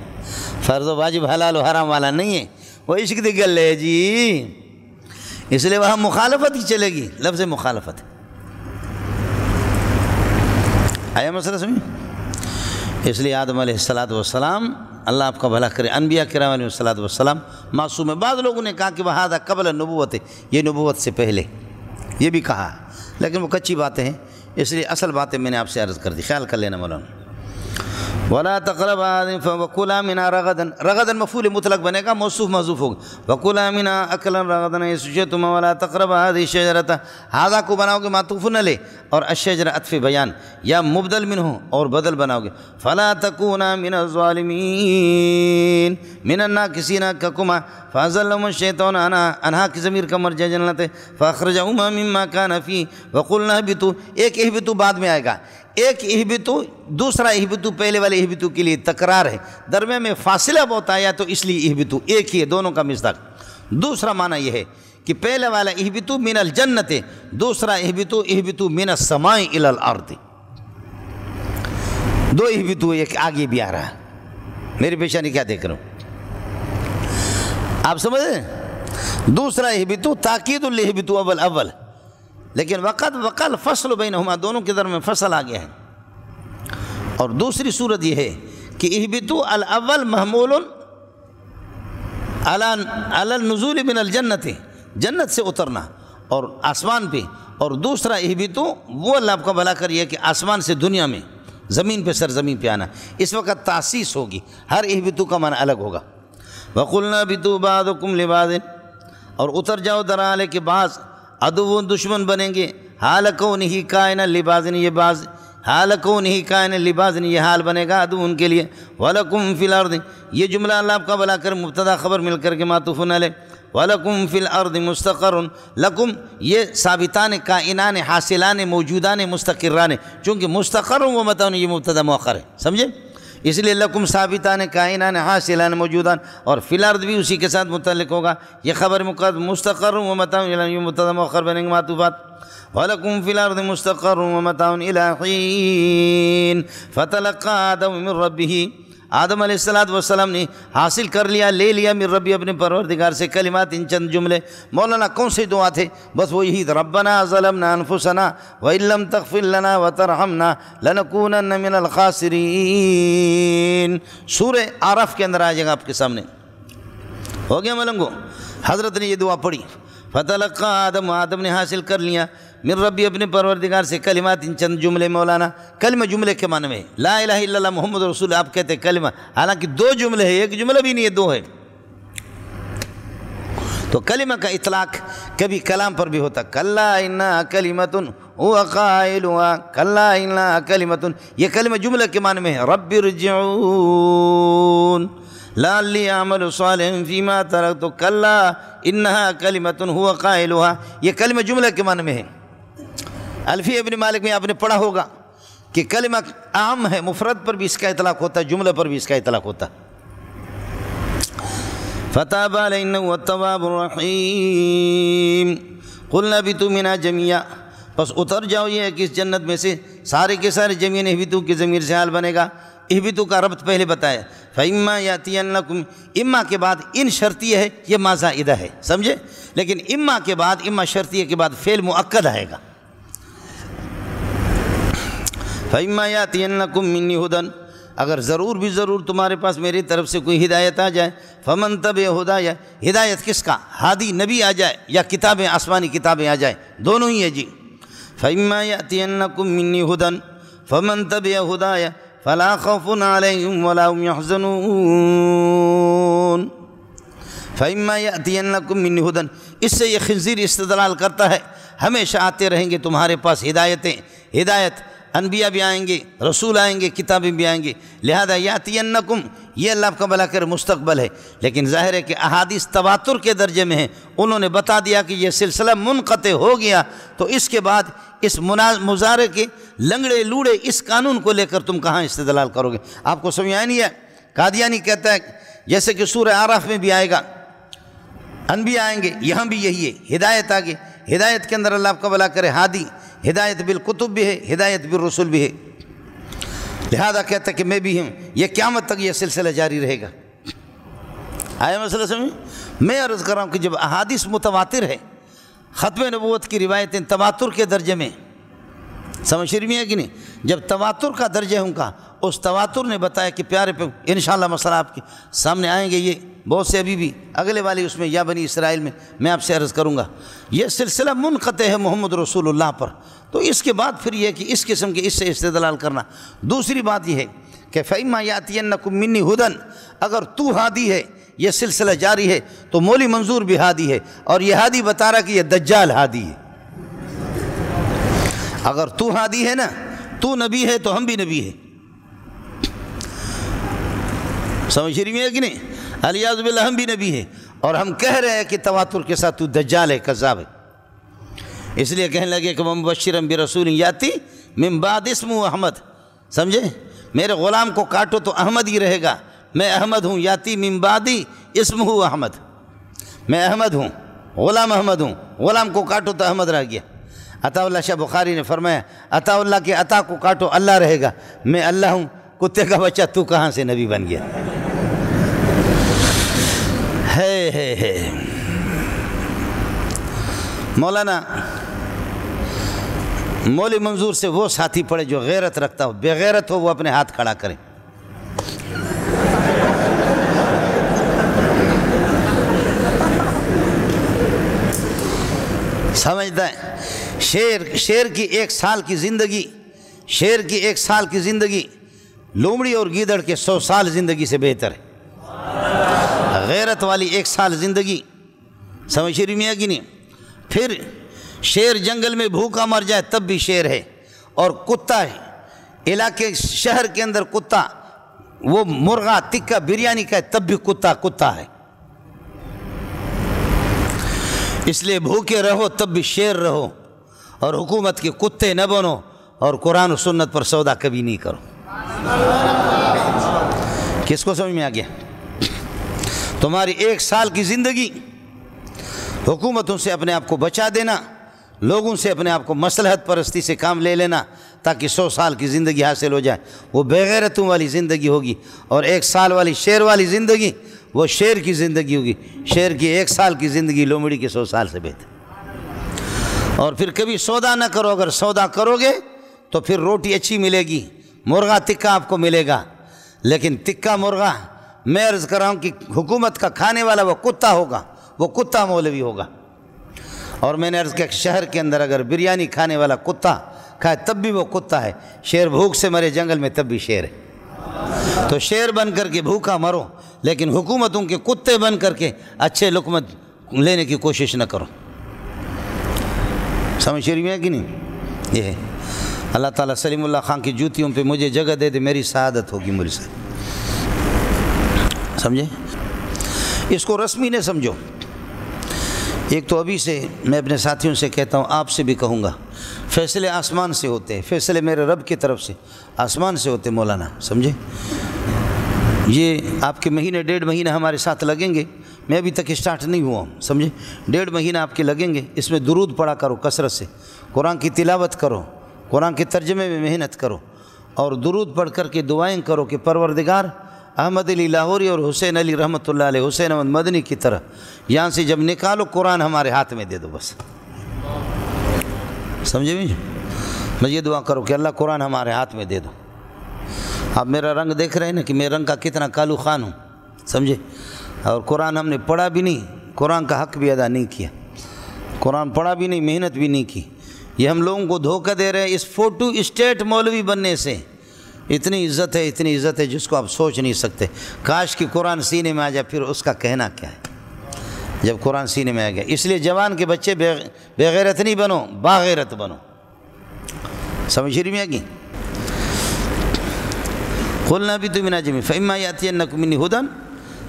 Speaker 2: فرض و واجب حلال و حرام والا نہیں ہے، وہ عشق دی گل ہے جی. اس لیے وہاں مخالفت ہی چلے گی، لفظ مخالفت. آیا مسئلہ سمجھ؟ اس لیے آدم علیہ السلام، اللہ آپ کا بھلا کرے، انبیاء کرام علیہ السلام معصوم ہے. بعض لوگوں نے کہا کہ وہذا قبل النبوت ہے، یہ نبوت سے پہلے، یہ بھی کہا، لیکن وہ کچی باتیں ہیں. اس لیے اصل باتیں میں نے آپ سے عرض کر دی، خیال کر لینا مولانا. وَلَا تَقْرَبَا وَكُلَا مِنَا رَغَدًا مفعول مطلق بنے گا، موصوف محذوف ہوگا. وَكُلَا مِنَا أَكْلًا رَغَدًا يَسْجُدُ وَلَا تَقْرَبَا هَذِهِ الشَّجَرَةَ. ہذا کو بناؤ گے معطوف نہ لے، اور الشجر عطف بیان یا مبدل منہ اور بدل بناؤ گے. فَلَا تَكُونَا مِنَ الظَّالِمِينَ مِنَ النَّاكِسِينَ كَكُمَا فَأَزَلَّهُمُ الشَّيْطَانُ عنْهَا کی ضمیر کا مرجع جنت ہے. فَأَخْرَجَهُمَا مِمَّا كَانَ فِيهِ وَقُلْنَا اهْبِطُوا. ایک اهبطوا بعد میں آئے گا، ایک اہبتو دوسرا اہبتو پہلے والے اہبتو کے لیے تکرار ہے، درمیان میں فاصلہ بہت آیا تو اس لیے اہبتو ایک ہی ہے، دونوں کا مصداق. دوسرا معنی یہ ہے کہ پہلے والا اہبتو من الجنت، دوسرا اہبتو من السماء الی الارض. دو اہبتو، ایک آگے بھی آ رہا ہے. میری پیشانی کیا دیکھ رہا ہوں، آپ سمجھ رہے ہیں؟ دوسرا اہبتو تاکید الاہبتو اول، لیکن وقت وقل فصل بینہما، دونوں کے درمیان فصل آ گیا ہے. اور دوسری صورت یہ ہے کہ اہبتو الاول محمول علی النزول من الجنت، جنت سے اترنا اور آسمان پہ، اور دوسرا اہبتو وہ اللہ آپ کا بھلا کریے کہ آسمان سے دنیا میں، زمین پہ، سرزمین پہ آنا. اس وقت تاسیس ہوگی، ہر اہبتو کا معنی الگ ہوگا. وَقُلْنَا بِتُوا بَعْضُكُمْ لِبَعْضٍ، اور اتر جاؤ درحال کہ بعض عدو دشمن بنیں گے. حال کونہ کائنا لبعض، یہ بعض حال کونہ کائنا لبعض، یہ حال بنے گا عدو ان کے لیے. وَلَكُمْ فِي الْأَرْضِ، یہ جملہ اللہ آپ کا بھلا کر مبتدا خبر مل کر کے معطوف علیہ. وَلَكُمْ فِي الْأَرْضِ مُسْتَقَرٌ، لَكُمْ یہ ثابتان کائنان حاصلان موجودان مستقران، چونکہ مستقر و متعن یہ مبتدا مؤخر ہے، سمجھے؟ اس لیے لکم ثابتان کائنان حاصلان موجودان، اور فی الارض بھی اسی کے ساتھ متعلق ہوگا. یہ خبر مقدم مستقر و متعن یہ مبتدا مؤخر بنیں گے معطوفات. وَلَكُمْ فِي الْأَرْضِ مُسْتَقَرٌ وَمَتَاعٌ إِلَىٰ حِينٍ فَتَلَقَّىٰ آدَمُ مِن رَبِّهِ، آدم علیہ السلام نے حاصل کر لیا، لے لیا من ربی، اپنے پروردگار سے، کلمات، ان چند جملے. مولانا کون سی دعا تھے؟ بس وہ یہی، ربنا ظلمنا انفسنا وَإِن لَّمْ تَغْفِرْ لَنَا وَتَرْحَمْنَا لَنَكُونَنَّ مِنَ الْخَاسِرِينَ. سورہ اعراف کے اندر آ جائے گا آپ کے سامنے. ہو گیا ملنگو؟ حضرت نے یہ دعا پڑھی. فتلقى آدم نے حاصل کر لیا من ربی، اپنے پروردگار سے، کلمات، ان چند جملے. مولانا کلمہ جملے کے معنی میں لا الہ الا اللہ محمد رسول، آپ کہتے ہیں کلمہ، حالانکہ دو جملے ہیں، ایک جملہ بھی نہیں ہے، دو ہے. تو کلمہ کا اطلاق کبھی کلام پر بھی ہوتا. کلا انہا کلمۃ هو قائلها، کلا انہا کلمۃ، یہ کلمہ جملہ کے معنی میں ہے. رب ارجعون لعلی اعمل صالحا فیما ترکت کلا انہا کلمۃ هو قائلها، یہ کلمہ جملہ کے معنی میں ہے. الفیہ ابن مالک میں آپ نے پڑھا ہوگا کہ کلمہ عام ہے، مفرد پر بھی اس کا اطلاق ہوتا ہے، جملہ پر بھی اس کا اطلاق ہوتا ہے. فتاب علینا هو التواب الرحیم. قلنا اهبطوا منها جميعا، پس اتر جاؤ یہ کہ اس جنت میں سے سارے کے سارے. جميعا اهبطوا کی ضمیر سے حال بنے گا. اهبطوا کا ربط پہلے بتایا. فإما يأتينكم، اما کے بعد ان شرطیہ ہے، یہ ما زائدہ ہے، سمجھے؟ لیکن اما کے بعد، اما شرطیہ کے بعد فعل مؤکد آئے گا. فإما يأتينكم مني هدى، اگر ضرور بھی ضرور تمہارے پاس میری طرف سے کوئی ہدایت آ جائے. فمن تبع ہدایا، ہدایت کس کا؟ ہادی نبی آ جائے یا کتابیں، آسمانی کتابیں آ جائیں، دونوں ہی ہے جی. فإما يأتينكم مني هدى فمن تبع ہدایا فلا خوف عليهم ولا هم يحزنون. فإما يأتينكم مني هدى، اس سے یہ خنزیر استدلال کرتا ہے ہمیشہ آتے رہیں گے تمہارے پاس ہدایتیں. ہدایت انبیاء بھی آئیں گے، رسول آئیں گے، کتابیں بھی آئیں گے. لہذا یاتینکم یہ اللہ آپ کا بھلا کر مستقبل ہے. لیکن ظاہر ہے کہ احادیث تواتر کے درجے میں ہیں، انہوں نے بتا دیا کہ یہ سلسلہ منقطع ہو گیا، تو اس کے بعد اس مظاہرے کے لنگڑے لوڑے اس قانون کو لے کر تم کہاں استدلال کرو گے؟ آپ کو سمجھ آیا نہیں ہے؟ قادیانی کہتا ہے جیسے کہ سورہ اعراف میں بھی آئے گا، انبیاء آئیں گے، یہاں بھی یہی ہے، ہدایت آگے. ہدایت کے اندر اللہ آپ کا بھلا کرے ہادی، ہدایت بالکتب بھی ہے، ہدایت بالرسول بھی ہے. لہذا کہتا ہے کہ میں بھی ہوں، یہ قیامت تک یہ سلسلہ جاری رہے گا. آیا مسئلہ سمجھ؟ میں عرض کر رہا ہوں کہ جب احادیث متواتر ہے، ختم نبوت کی روایتیں تواتر کے درجے میں، سمجھ شریف میں ہے کہ نہیں؟ جب تواتر کا درجہ ہے ان کا، اس تواتر نے بتایا کہ پیارے پہ انشاءاللہ مسئلہ آپ کے سامنے آئیں گے. یہ بہت سے ابھی بھی اگلے والی اس میں یا بنی اسرائیل میں آپ سے عرض کروں گا. یہ سلسلہ منقطع ہے محمد رسول اللہ پر. تو اس کے بعد پھر یہ کہ اس قسم کے اس سے استدلال کرنا. دوسری بات یہ ہے کہ فإما یأتینکم منی ھدی، اگر تو ہادی ہے، یہ سلسلہ جاری ہے، تو مولی منظور بھی ہادی ہے، اور یہ ہادی بتا رہا کہ یہ دجال ہادی ہے. اگر تو ہادی ہے نا، تو نبی ہے تو ہم بھی نبی ہیں. سمجھ رہی ہے کہ نہیں؟ الیاذ باللہ ہم بھی نبی ہیں، اور ہم کہہ رہے ہیں کہ تواتر کے ساتھ تو دجال ہے، کذاب ہے. اس لیے کہنے لگے کہ مبشرا برسول یاتی من بعد اسمہ احمد. سمجھے؟ میرے غلام کو کاٹو تو احمد ہی رہے گا. میں احمد ہوں، یاتی من بعدی اسمہ احمد، میں احمد ہوں. غلام احمد ہوں، غلام کو کاٹو تو احمد رہ گیا۔ عطا اللہ شاہ بخاری نے فرمایا عطا اللہ کے عطا کو کاٹو اللہ رہے گا، میں اللہ ہوں، کتے کا بچہ تو کہاں سے نبی بن گیا؟ ہے مولانا مولوی منظور سے وہ ساتھی پڑھے جو غیرت رکھتا ہو، بے غیرت ہو وہ اپنے ہاتھ کھڑا کرے۔ سمجھتا ہے شیر کی 1 سال کی زندگی، شیر کی 1 سال کی زندگی لومڑی اور گیدڑ کے 100 سال زندگی سے بہتر ہے۔ غیرت والی 1 سال زندگی، سمجھ رہی میاں کی نہیں؟ پھر شیر جنگل میں بھوکا مر جائے تب بھی شیر ہے، اور کتا ہے علاقے شہر کے اندر کتا، وہ مرغا تکہ بریانی کا ہے تب بھی کتا ہے۔ اس لیے بھوکے رہو تب بھی شیر رہو، اور حکومت کے کتے نہ بنو، اور قرآن و سنت پر سودا کبھی نہیں کرو۔ کس کو سمجھ میں آ گیا؟ تمہاری 1 سال کی زندگی حکومتوں سے اپنے آپ کو بچا دینا، لوگوں سے اپنے آپ کو مصلحت پرستی سے کام لے لینا تاکہ 100 سال کی زندگی حاصل ہو جائے، وہ بے غیرتوں والی زندگی ہوگی۔ اور 1 سال والی شیر والی زندگی وہ شیر کی زندگی ہوگی۔ شیر کی 1 سال کی زندگی لومڑی کے 100 سال سے بہتر۔ اور پھر کبھی سودا نہ کرو، اگر سودا کرو گے تو پھر روٹی اچھی ملے گی، مرغا تکا آپ کو ملے گا، لیکن تکا مرغا میں عرض کر رہا ہوں کہ حکومت کا کھانے والا وہ کتا ہوگا، وہ کتا مولوی ہوگا۔ اور میں نے عرض کیا کہ شہر کے اندر اگر بریانی کھانے والا کتا کھائے تب بھی وہ کتا ہے، شیر بھوک سے مرے جنگل میں تب بھی شیر ہے۔ تو شیر بن کر کے بھوکا مرو، لیکن حکومتوں کے کتے بن کر کے اچھے لقمت لینے کی کوشش نہ کرو۔ سمجھ رہی ہے کہ نہیں؟ یہ ہے اللہ تعالیٰ سلیم اللہ خان کی جوتیوں پہ مجھے جگہ دے دے، میری سعادت ہوگی مجھ سے۔ سمجھے؟ اس کو رسمی نہ سمجھو۔ ایک تو ابھی سے میں اپنے ساتھیوں سے کہتا ہوں، آپ سے بھی کہوں گا، فیصلے آسمان سے ہوتے ہیں، فیصلے میرے رب کی طرف سے آسمان سے ہوتے مولانا، سمجھے؟ یہ آپ کے مہینے 1.5 مہینہ ہمارے ساتھ لگیں گے، میں ابھی تک اسٹارٹ نہیں ہوا ہوں، سمجھے؟ 1.5 مہینہ آپ کے لگیں گے، اس میں درود پڑھا کرو کثرت سے، قرآن کی تلاوت کرو، قرآن کے ترجمے میں محنت کرو، اور درود پڑھ کر کے دعائیں کرو کہ پروردگار احمد علی لاہوری اور حسین علی رحمۃ اللہ علیہ، حسین احمد مدنی کی طرح یہاں سے جب نکالو قرآن ہمارے ہاتھ میں دے دو، بس سمجھے بھی؟ میں یہ دعا کرو کہ اللہ قرآن ہمارے ہاتھ میں دے دو۔ آپ میرا رنگ دیکھ رہے ہیں نا کہ میں رنگ کا کتنا کالو خان ہوں، سمجھے؟ اور قرآن ہم نے پڑھا بھی نہیں، قرآن کا حق بھی ادا نہیں کیا، قرآن پڑھا بھی نہیں، محنت بھی نہیں کی۔ یہ ہم لوگوں کو دھوکہ دے رہے ہیں اس فوٹو اسٹیٹ مولوی بننے سے۔ اتنی عزت ہے جس کو آپ سوچ نہیں سکتے۔ کاش کہ قرآن سینے میں آ جائے، پھر اس کا کہنا کیا ہے جب قرآن سینے میں آ گیا۔ اس لیے جوان کے بچے بے غیرت نہیں بنو، باغیرت بنو۔ سمجھ رہی ہیں کہ قُلْنَا اهْبِطُوا مِنْهَا جَمِيعًا فَإِمَّا يَأْتِيَنَّكُم مِّنِّي هُدًى،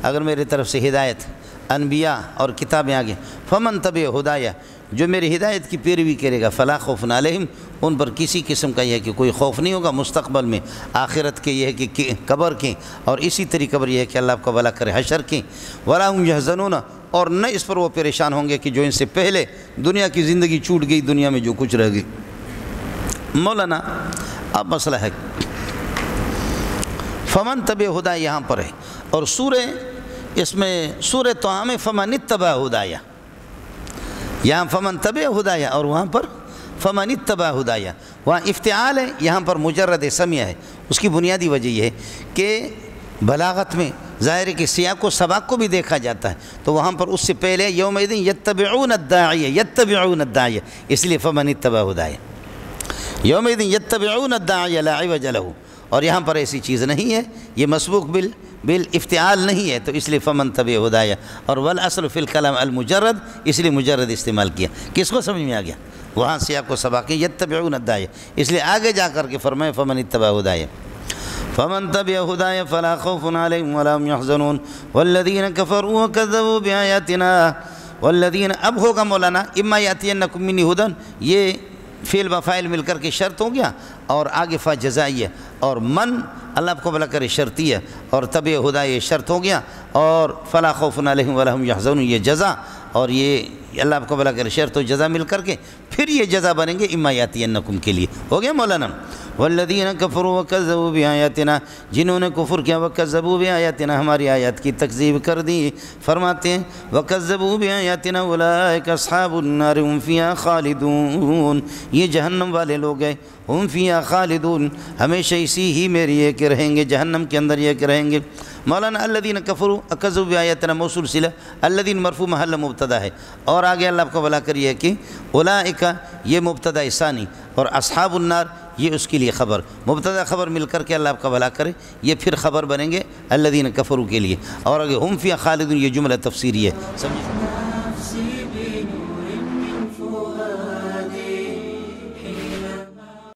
Speaker 2: اگر میری طرف سے ہدایت، انبیاء اور کتابیں آگے، فَمَن تَبِعَ ہدایہ، جو میری ہدایت کی پیروی کرے گا، فَلَا خَوْفٌ عَلَيْهِمْ، ان پر کسی قسم کا یہ ہے کہ کوئی خوف نہیں ہوگا مستقبل میں، آخرت کے یہ ہے کہ قبر کے، اور اسی طریقے قبر یہ ہے کہ اللہ آپ کا بھلا کرے حشر کے، وَلَا هُمْ يَحْزَنُونَ، اور نہ اس پر وہ پریشان ہوں گے کہ جو ان سے پہلے دنیا کی زندگی چھوٹ گئی، دنیا میں جو کچھ رہ گئی۔ مولانا اب مسئلہ ہے فمن تبع ہدایہ یہاں پر ہے، اور اس میں سورہ طٰہٰ میں فمن اتبع ہدایہ، یہاں فمن تبع ہدایہ اور وہاں پر فمن اتبع ہدایہ، وہاں افتعال ہے، یہاں پر مجرد سمیہ ہے۔ اس کی بنیادی وجہ یہ ہے کہ بلاغت میں ظاہر ہے کہ سیاق و سباق کو بھی دیکھا جاتا ہے، تو وہاں پر اس سے پہلے یومئذ یتبعون الداعیہ، اس لیے فمن اتبع ہدایہ، یومئذ یتبعون الداعیہ لا عوج لہ، اور یہاں پر ایسی چیز نہیں ہے، یہ مسبوق بالافتعال نہیں ہے، تو اس لیے فمن تبع ہدایہ، اور والاصل فی الکلام المجرد، اس لیے مجرد استعمال کیا۔ کس کو سمجھ میں آ گیا؟ وہاں سیاق و سباق یتبعون الداعیہ، اس لیے آگے جا کر کے فرمائے فمن اتبع ہدایہ، فمن تبع ہدایہ فلا خوف علیہم ولا هم يحزنون والذین کفروا وکذبوا بآیاتنا والذین، اب ہوگا مولانا اما یاتینکم منی ہدی، یہ فعل بفاعل مل کر کے شرط ہو گیا، اور آگے فا جزائیہ، اور من اللہ آپ کو بھلا کرے شرطیہ، اور تبع ہدایہ شرط ہو گیا، اور فلا خوف علیہم ولا هم يحزنون یہ جزا، اور یہ اللہ آپ کو بھلا کرے، شرط و جزا مل کر کے پھر یہ جزا بنیں گے اما یاتینکم کے لیے. ہو گیا مولانا؟ والذین کفروا وکذبوا بآیاتنا، جنہوں نے کفر کیا وکذبوا بآیاتنا، ہماری آیات کی تکذیب کر دی. فرماتے ہیں وکذبوا بآیاتنا اولئک اصحاب النار هم فیہا خالدون، یہ جہنم والے لوگ ہیں. ہم فیہا خالدون، ہمیشہ اسی ہی میں یہ کہ رہیں گے، جہنم کے اندر یہ کہ رہیں گے. مولانا الذین کفروا وکذبوا بآیاتنا موصول صلہ، الذین مرفوع محل مبتدا ہے، اور آگے اللہ آپ کو بھلا کریے کہ اولئک یہ مبتدا ثانی اور اصحاب النار یہ اس کے لیے خبر، مبتدا خبر مل کر کے اللہ آپ کا بھلا کرے یہ پھر خبر بنیں گے الذین کفروا کے لیے. اور اگر ہم فیہا خالدون یہ جملہ تفسیری ہے، سمجھے؟